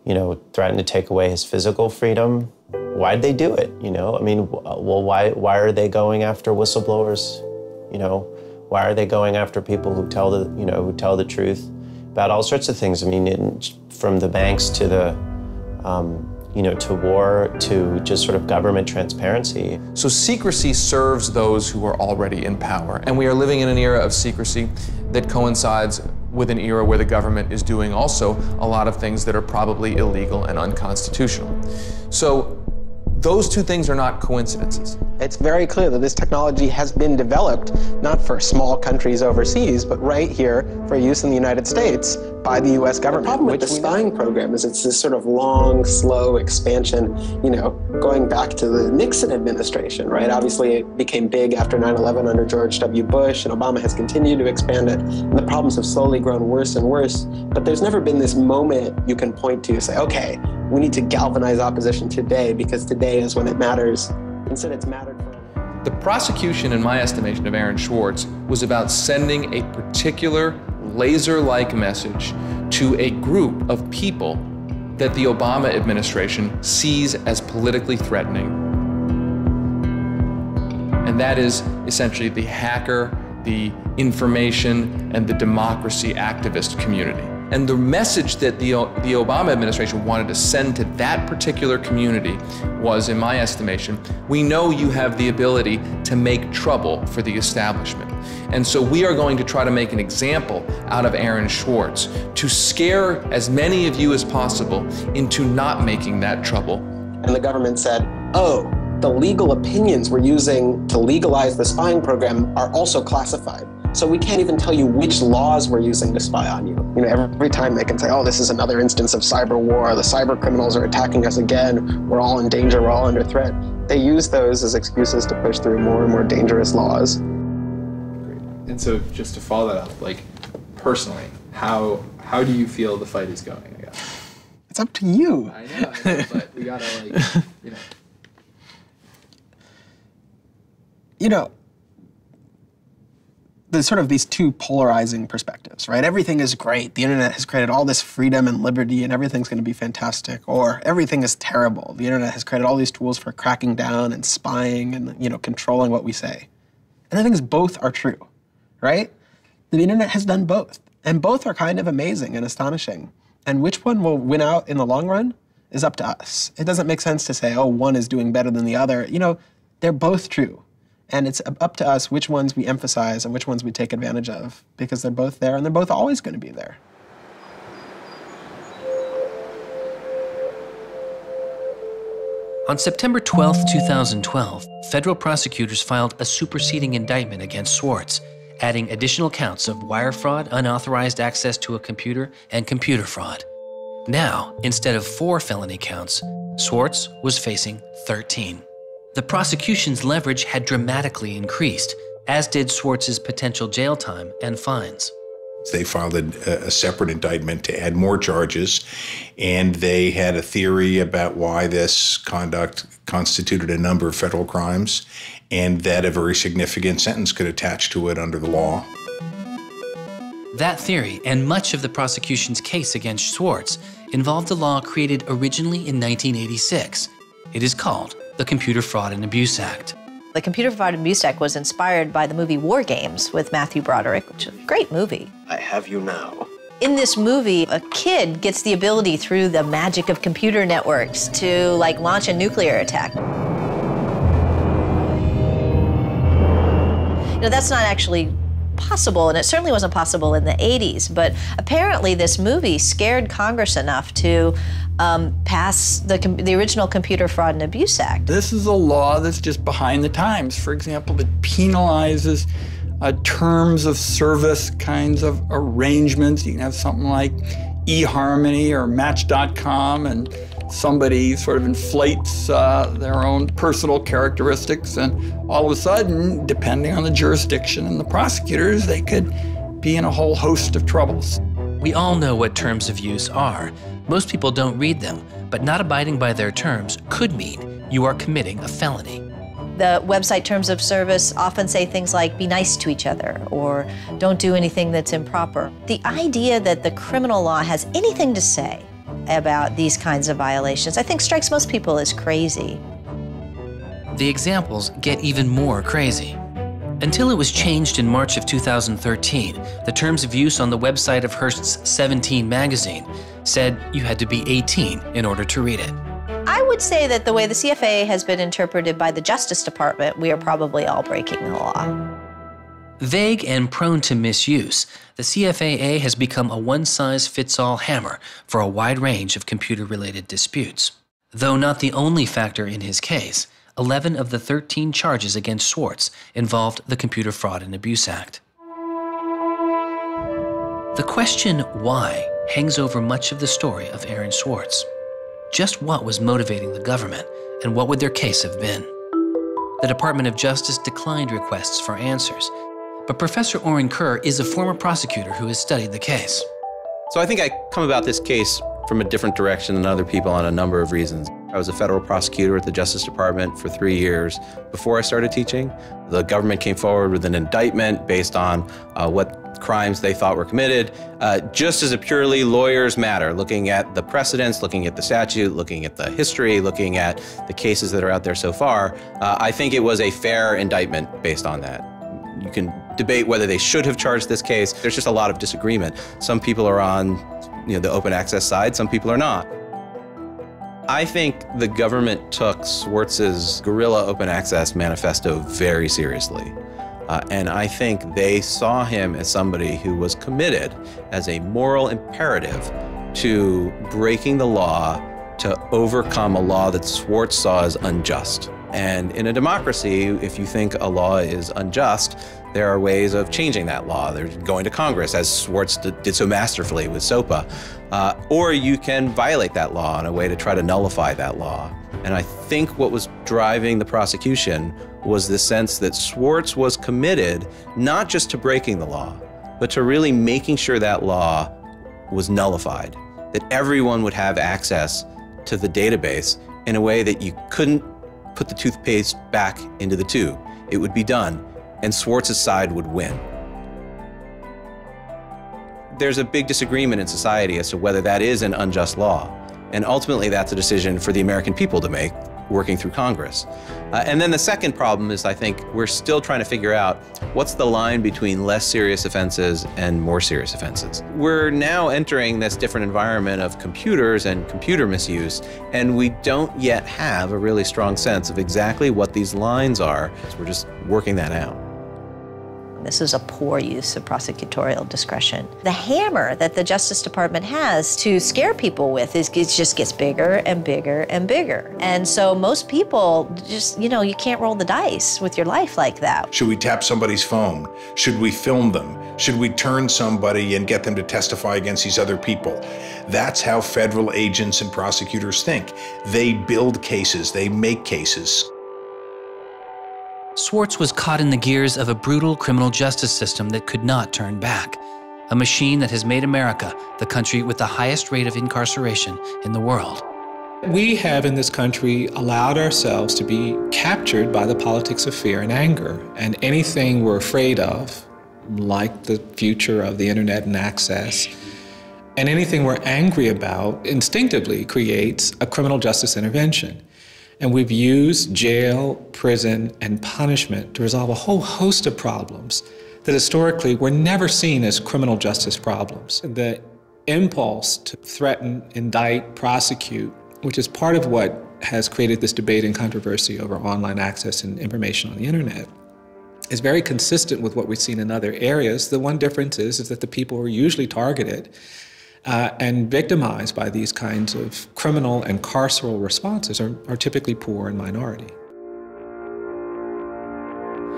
you know, threatened to take away his physical freedom. Why'd they do it, you know? I mean, well, why are they going after whistleblowers, you know? Why are they going after people who tell the, you know, who tell the truth about all sorts of things? I mean, from the banks to the, you know, to war, to just sort of government transparency. So secrecy serves those who are already in power. And we are living in an era of secrecy that coincides with an era where the government is doing also a lot of things that are probably illegal and unconstitutional. So those two things are not coincidences. It's very clear that this technology has been developed not for small countries overseas, but right here for use in the United States by the US government. The problem with the spying program is it's this sort of long, slow expansion, you know, going back to the Nixon administration, right? Obviously, it became big after 9/11 under George W. Bush, and Obama has continued to expand it, and the problems have slowly grown worse and worse. But there's never been this moment you can point to, say, okay, we need to galvanize opposition today because today is when it matters. Instead, it's mattered forever. The prosecution, in my estimation, of Aaron Swartz was about sending a particular laser-like message to a group of people that the Obama administration sees as politically threatening. And that is essentially the hacker, the information, and the democracy activist community. And the message that the Obama administration wanted to send to that particular community was, in my estimation, we know you have the ability to make trouble for the establishment. And so we are going to try to make an example out of Aaron Swartz to scare as many of you as possible into not making that trouble. And the government said, oh, the legal opinions we're using to legalize the spying program are also classified. So we can't even tell you which laws we're using to spy on you. You know, every time they can say, oh, this is another instance of cyber war, the cyber criminals are attacking us again, we're all in danger, we're all under threat. They use those as excuses to push through more and more dangerous laws. Great. And so just to follow that up, like personally, how do you feel the fight is going, I guess? It's up to you. I know, but we gotta like, you know. You know, there's sort of these two polarizing perspectives, right? Everything is great. The internet has created all this freedom and liberty and everything's going to be fantastic. Or everything is terrible. The internet has created all these tools for cracking down and spying and, you know, controlling what we say. And I think both are true, right? The internet has done both. And both are kind of amazing and astonishing. And which one will win out in the long run is up to us. It doesn't make sense to say, oh, one is doing better than the other. You know, they're both true. And it's up to us which ones we emphasize and which ones we take advantage of, because they're both there and they're both always going to be there. On September 12, 2012, federal prosecutors filed a superseding indictment against Swartz, adding additional counts of wire fraud, unauthorized access to a computer, and computer fraud. Now, instead of 4 felony counts, Swartz was facing 13. The prosecution's leverage had dramatically increased, as did Swartz's potential jail time and fines. They filed a separate indictment to add more charges, and they had a theory about why this conduct constituted a number of federal crimes, and that a very significant sentence could attach to it under the law. That theory, and much of the prosecution's case against Swartz, involved a law created originally in 1986. It is called the Computer Fraud and Abuse Act. The Computer Fraud and Abuse Act was inspired by the movie War Games with Matthew Broderick, which is a great movie. I have you now. In this movie, a kid gets the ability through the magic of computer networks to launch a nuclear attack. That's not actually possible, and it certainly wasn't possible in the 80s, but apparently this movie scared Congress enough to pass the original Computer Fraud and Abuse Act. This is a law that's just behind the times. For example, it penalizes terms of service kinds of arrangements. You can have something like eHarmony or Match.com, and somebody sort of inflates their own personal characteristics, and all of a sudden, depending on the jurisdiction and the prosecutors, they could be in a whole host of troubles. We all know what terms of use are. Most people don't read them, but not abiding by their terms could mean you are committing a felony. The website terms of service often say things like, be nice to each other, or don't do anything that's improper. The idea that the criminal law has anything to say about these kinds of violations, I think strikes most people as crazy. The examples get even more crazy. Until it was changed in March of 2013, the terms of use on the website of Hearst's 17 magazine said you had to be 18 in order to read it. I would say that the way the CFA has been interpreted by the Justice Department, we are probably all breaking the law. Vague and prone to misuse, the CFAA has become a one-size-fits-all hammer for a wide range of computer-related disputes. Though not the only factor in his case, 11 of the 13 charges against Swartz involved the Computer Fraud and Abuse Act. The question why hangs over much of the story of Aaron Swartz. Just what was motivating the government, and what would their case have been? The Department of Justice declined requests for answers, but Professor Oren Kerr is a former prosecutor who has studied the case. So I think I come about this case from a different direction than other people on a number of reasons. I was a federal prosecutor at the Justice Department for 3 years before I started teaching. The government came forward with an indictment based on what crimes they thought were committed, just as a purely lawyers matter, looking at the precedents, looking at the statute, looking at the history, looking at the cases that are out there so far. I think it was a fair indictment based on that. You can debate whether they should have charged this case. There's just a lot of disagreement. Some people are on the open access side, some people are not. I think the government took Swartz's Guerilla Open Access Manifesto very seriously. And I think they saw him as somebody who was committed as a moral imperative to breaking the law to overcome a law that Swartz saw as unjust. And in a democracy, if you think a law is unjust, there are ways of changing that law. There's going to Congress, as Swartz did so masterfully with SOPA. Or you can violate that law in a way to try to nullify that law. And I think what was driving the prosecution was the sense that Swartz was committed not just to breaking the law, but to really making sure that law was nullified, that everyone would have access to the database in a way that you couldn't put the toothpaste back into the tube. It would be done, and Swartz's side would win. There's a big disagreement in society as to whether that is an unjust law. And ultimately, that's a decision for the American people to make, working through Congress. And then the second problem is, I think, we're still trying to figure out what's the line between less serious offenses and more serious offenses. We're now entering this different environment of computers and computer misuse, and we don't yet have a really strong sense of exactly what these lines are. So we're just working that out. This is a poor use of prosecutorial discretion. The hammer that the Justice Department has to scare people with it just gets bigger and bigger and bigger. And so most people just, you can't roll the dice with your life like that. Should we tap somebody's phone? Should we film them? Should we turn somebody and get them to testify against these other people? That's how federal agents and prosecutors think. They build cases, they make cases. Swartz was caught in the gears of a brutal criminal justice system that could not turn back, a machine that has made America the country with the highest rate of incarceration in the world. We have in this country allowed ourselves to be captured by the politics of fear and anger, and anything we're afraid of, like the future of the internet and access, and anything we're angry about instinctively creates a criminal justice intervention. And we've used jail, prison, and punishment to resolve a whole host of problems that historically were never seen as criminal justice problems. The impulse to threaten, indict, prosecute, which is part of what has created this debate and controversy over online access and information on the internet, is very consistent with what we've seen in other areas. The one difference is that the people who are usually targeted and victimized by these kinds of criminal and carceral responses are typically poor and minority.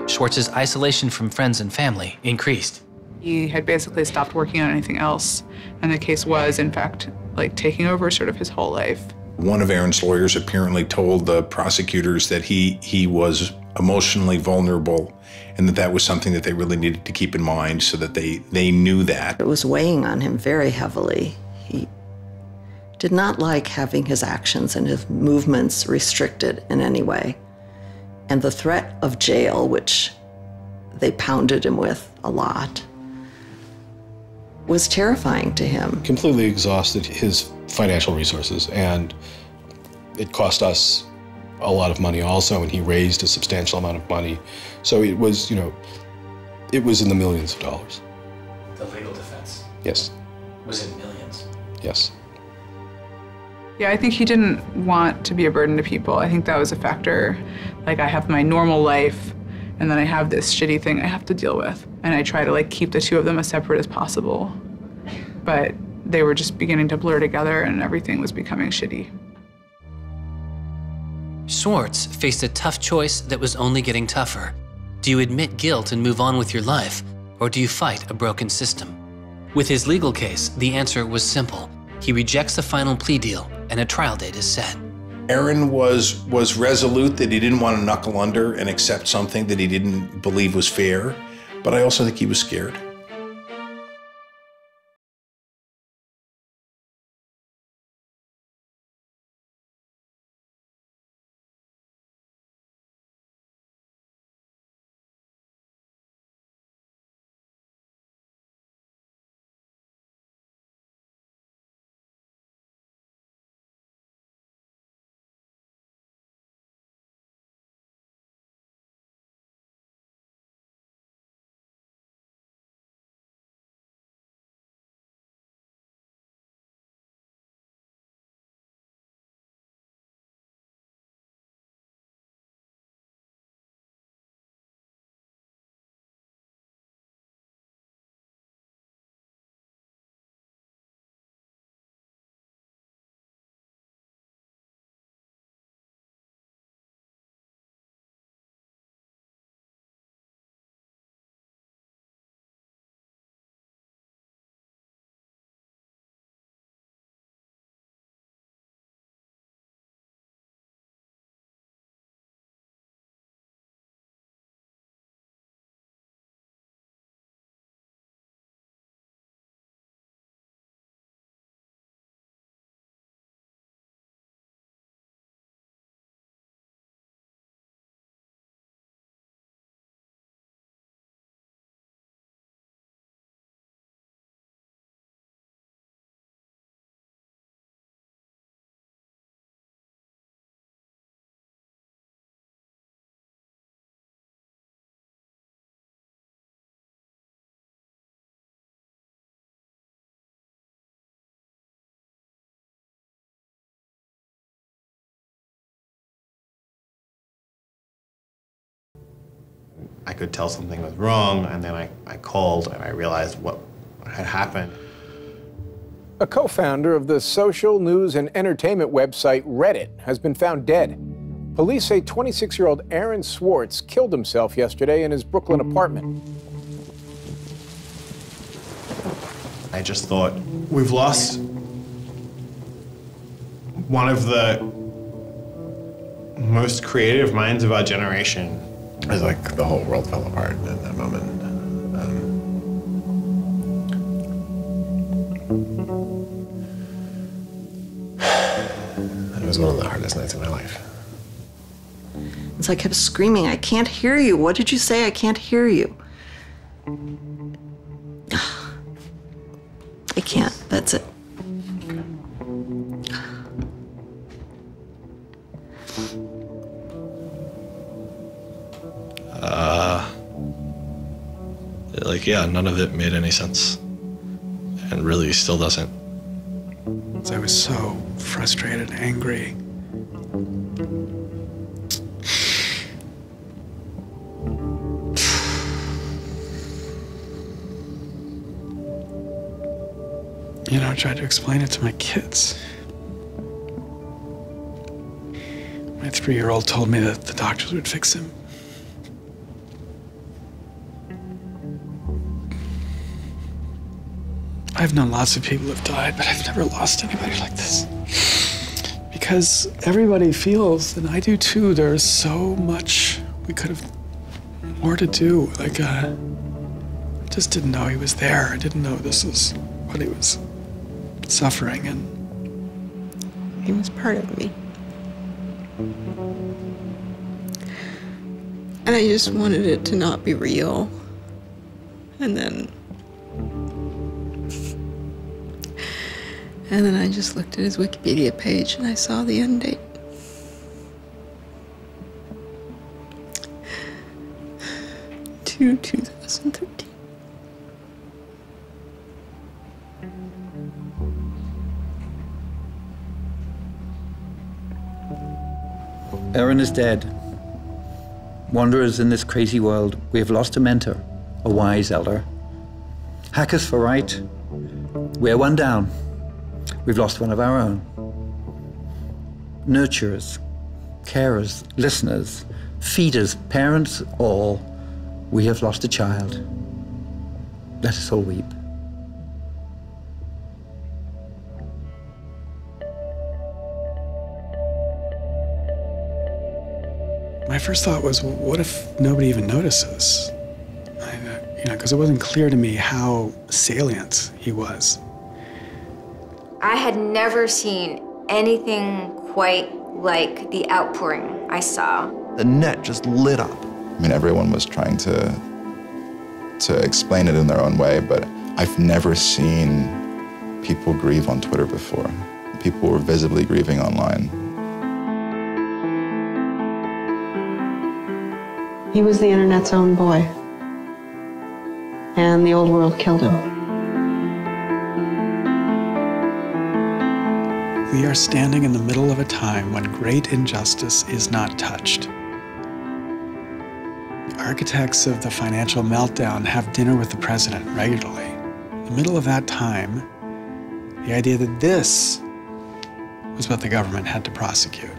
Swartz's isolation from friends and family increased. He had basically stopped working on anything else, and the case was, in fact, like taking over sort of his whole life. One of Aaron's lawyers apparently told the prosecutors that he was emotionally vulnerable and that was something that they really needed to keep in mind so that they knew that. It was weighing on him very heavily. He did not like having his actions and his movements restricted in any way. And the threat of jail, which they pounded him with a lot, was terrifying to him. Completely exhausted his financial resources, and it cost us a lot of money also, and he raised a substantial amount of money. So it was, it was in the millions of dollars. The legal defense? Yes. Was in millions? Yes. Yeah, I think he didn't want to be a burden to people. I think that was a factor. Like, I have my normal life, and then I have this shitty thing I have to deal with. And I try to keep the two of them as separate as possible. But they were just beginning to blur together, and everything was becoming shitty. Swartz faced a tough choice that was only getting tougher. Do you admit guilt and move on with your life, or do you fight a broken system? With his legal case, the answer was simple. He rejects the final plea deal, and a trial date is set. Aaron was resolute that he didn't want to knuckle under and accept something that he didn't believe was fair, but I also think he was scared. I could tell something was wrong, and then I called and I realized what had happened. A co-founder of the social news and entertainment website Reddit has been found dead. Police say 26-year-old Aaron Swartz killed himself yesterday in his Brooklyn apartment. I just thought, we've lost one of the most creative minds of our generation. It was like the whole world fell apart in that moment. It was one of the hardest nights of my life. So I kept screaming, I can't hear you. What did you say? I can't hear you. I can't, that's it. like, yeah, none of it made any sense. And really still doesn't. I was so frustrated, angry. You know, I tried to explain it to my kids. My 3-year-old told me that the doctors would fix him. I've known lots of people who've died, but I've never lost anybody like this. Because everybody feels, and I do too, there's so much we could have more to do. Like, I just didn't know he was there. I didn't know this was what he was suffering, and he was part of me. And I just wanted it to not be real. And then I just looked at his Wikipedia page and I saw the end date. To 2013. Aaron is dead. Wanderers in this crazy world, we have lost a mentor, a wise elder. Hackers for right, we're one down. We've lost one of our own. Nurturers, carers, listeners, feeders, parents, all, we have lost a child. Let us all weep. my first thought was, well, what if nobody even notices? Because it wasn't clear to me how salient he was. I had never seen anything quite like the outpouring I saw. The net just lit up. I mean, everyone was trying to explain it in their own way, but I've never seen people grieve on Twitter before. People were visibly grieving online. He was the internet's own boy, and the old world killed him. We are standing in the middle of a time when great injustice is not touched. Architects of the financial meltdown have dinner with the president regularly. In the middle of that time, the idea that this was what the government had to prosecute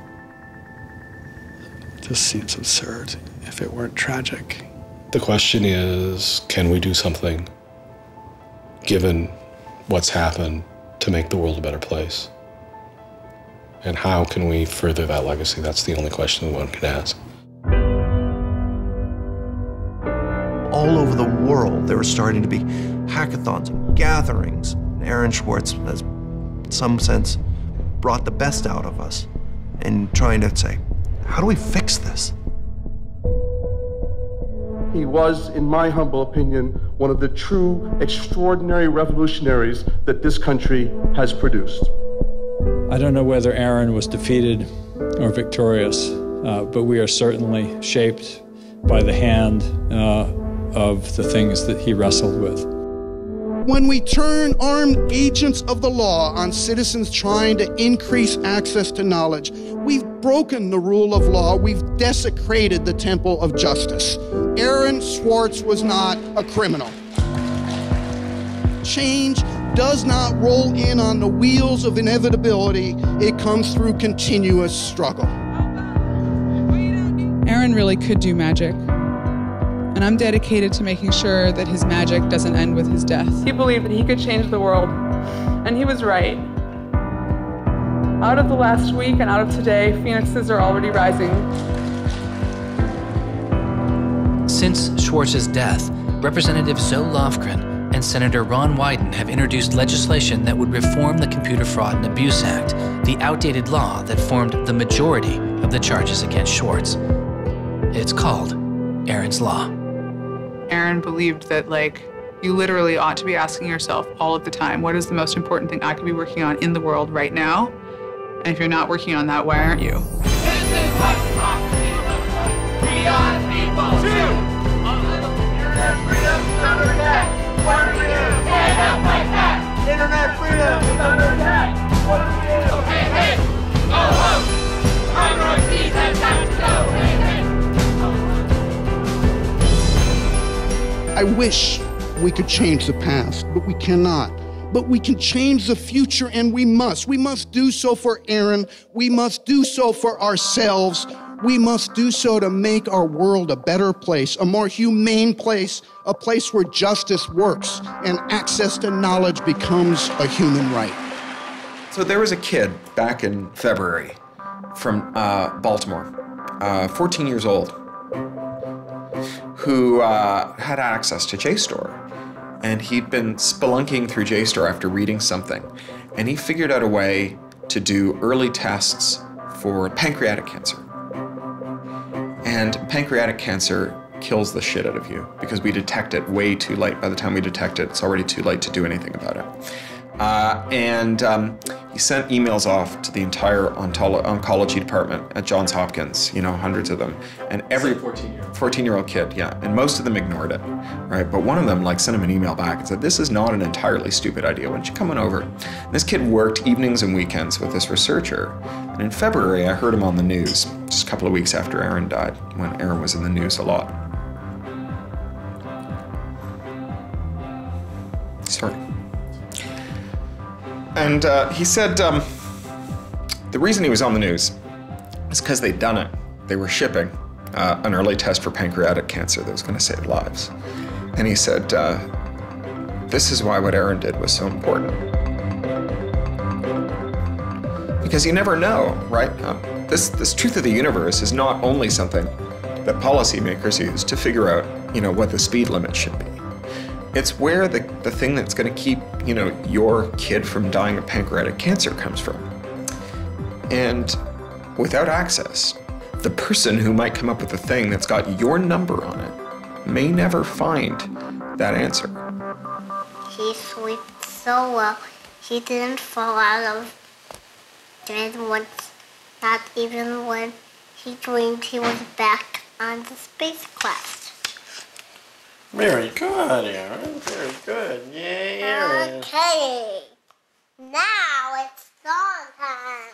just seems absurd if it weren't tragic. The question is, can we do something, given what's happened, to make the world a better place? And how can we further that legacy? That's the only question one can ask. All over the world, there were starting to be hackathons and gatherings. Aaron Swartz has, in some sense, brought the best out of us in trying to say, how do we fix this? He was, in my humble opinion, one of the true extraordinary revolutionaries that this country has produced. I don't know whether Aaron was defeated or victorious, but we are certainly shaped by the hand of the things that he wrestled with. When we turn armed agents of the law on citizens trying to increase access to knowledge, we've broken the rule of law, we've desecrated the temple of justice. Aaron Swartz was not a criminal. Change does not roll in on the wheels of inevitability, it comes through continuous struggle. Aaron really could do magic. And I'm dedicated to making sure that his magic doesn't end with his death. He believed that he could change the world, and he was right. Out of the last week and out of today, phoenixes are already rising. Since Swartz's death, Representative Zoe Lofgren and Senator Ron Wyden have introduced legislation that would reform the Computer Fraud and Abuse Act, the outdated law that formed the majority of the charges against Swartz. It's called Aaron's Law. Aaron believed that, you literally ought to be asking yourself all of the time, what is the most important thing I could be working on in the world right now? And if you're not working on that, why aren't you? This is what democracy looks like. We are people too. Freedom, I wish we could change the past, but we cannot. But we can change the future, and we must. We must do so for Aaron. We must do so for ourselves. We must do so to make our world a better place, a more humane place, a place where justice works and access to knowledge becomes a human right. So there was a kid back in February from Baltimore, 14 years old, who had access to JSTOR. And he'd been spelunking through JSTOR after reading something. And he figured out a way to do early tests for pancreatic cancer. And pancreatic cancer kills the shit out of you because we detect it way too late. By the time we detect it, it's already too late to do anything about it. He sent emails off to the entire oncology department at Johns Hopkins, you know, hundreds of them. And every 14-year-old kid, yeah, and most of them ignored it, right? But one of them like sent him an email back and said, this is not an entirely stupid idea, why don't you come on over? And this kid worked evenings and weekends with this researcher. And in February, I heard him on the news, just a couple of weeks after Aaron died, when Aaron was in the news a lot. Sorry. And he said the reason he was on the news is because they'd done it. They were shipping an early test for pancreatic cancer that was going to save lives. And he said, this is why what Aaron did was so important. Because you never know, right? This truth of the universe is not only something that policymakers use to figure out, you know, what the speed limit should be. It's where the thing that's going to keep, you know, your kid from dying of pancreatic cancer comes from. And without access, the person who might come up with the thing that's got your number on it may never find that answer. He slept so well, he didn't fall out of bed once, not even when he dreamed he was back on the spacecraft. Very good, Aaron. Very good. Yay, Aaron. Okay. Now it's song time.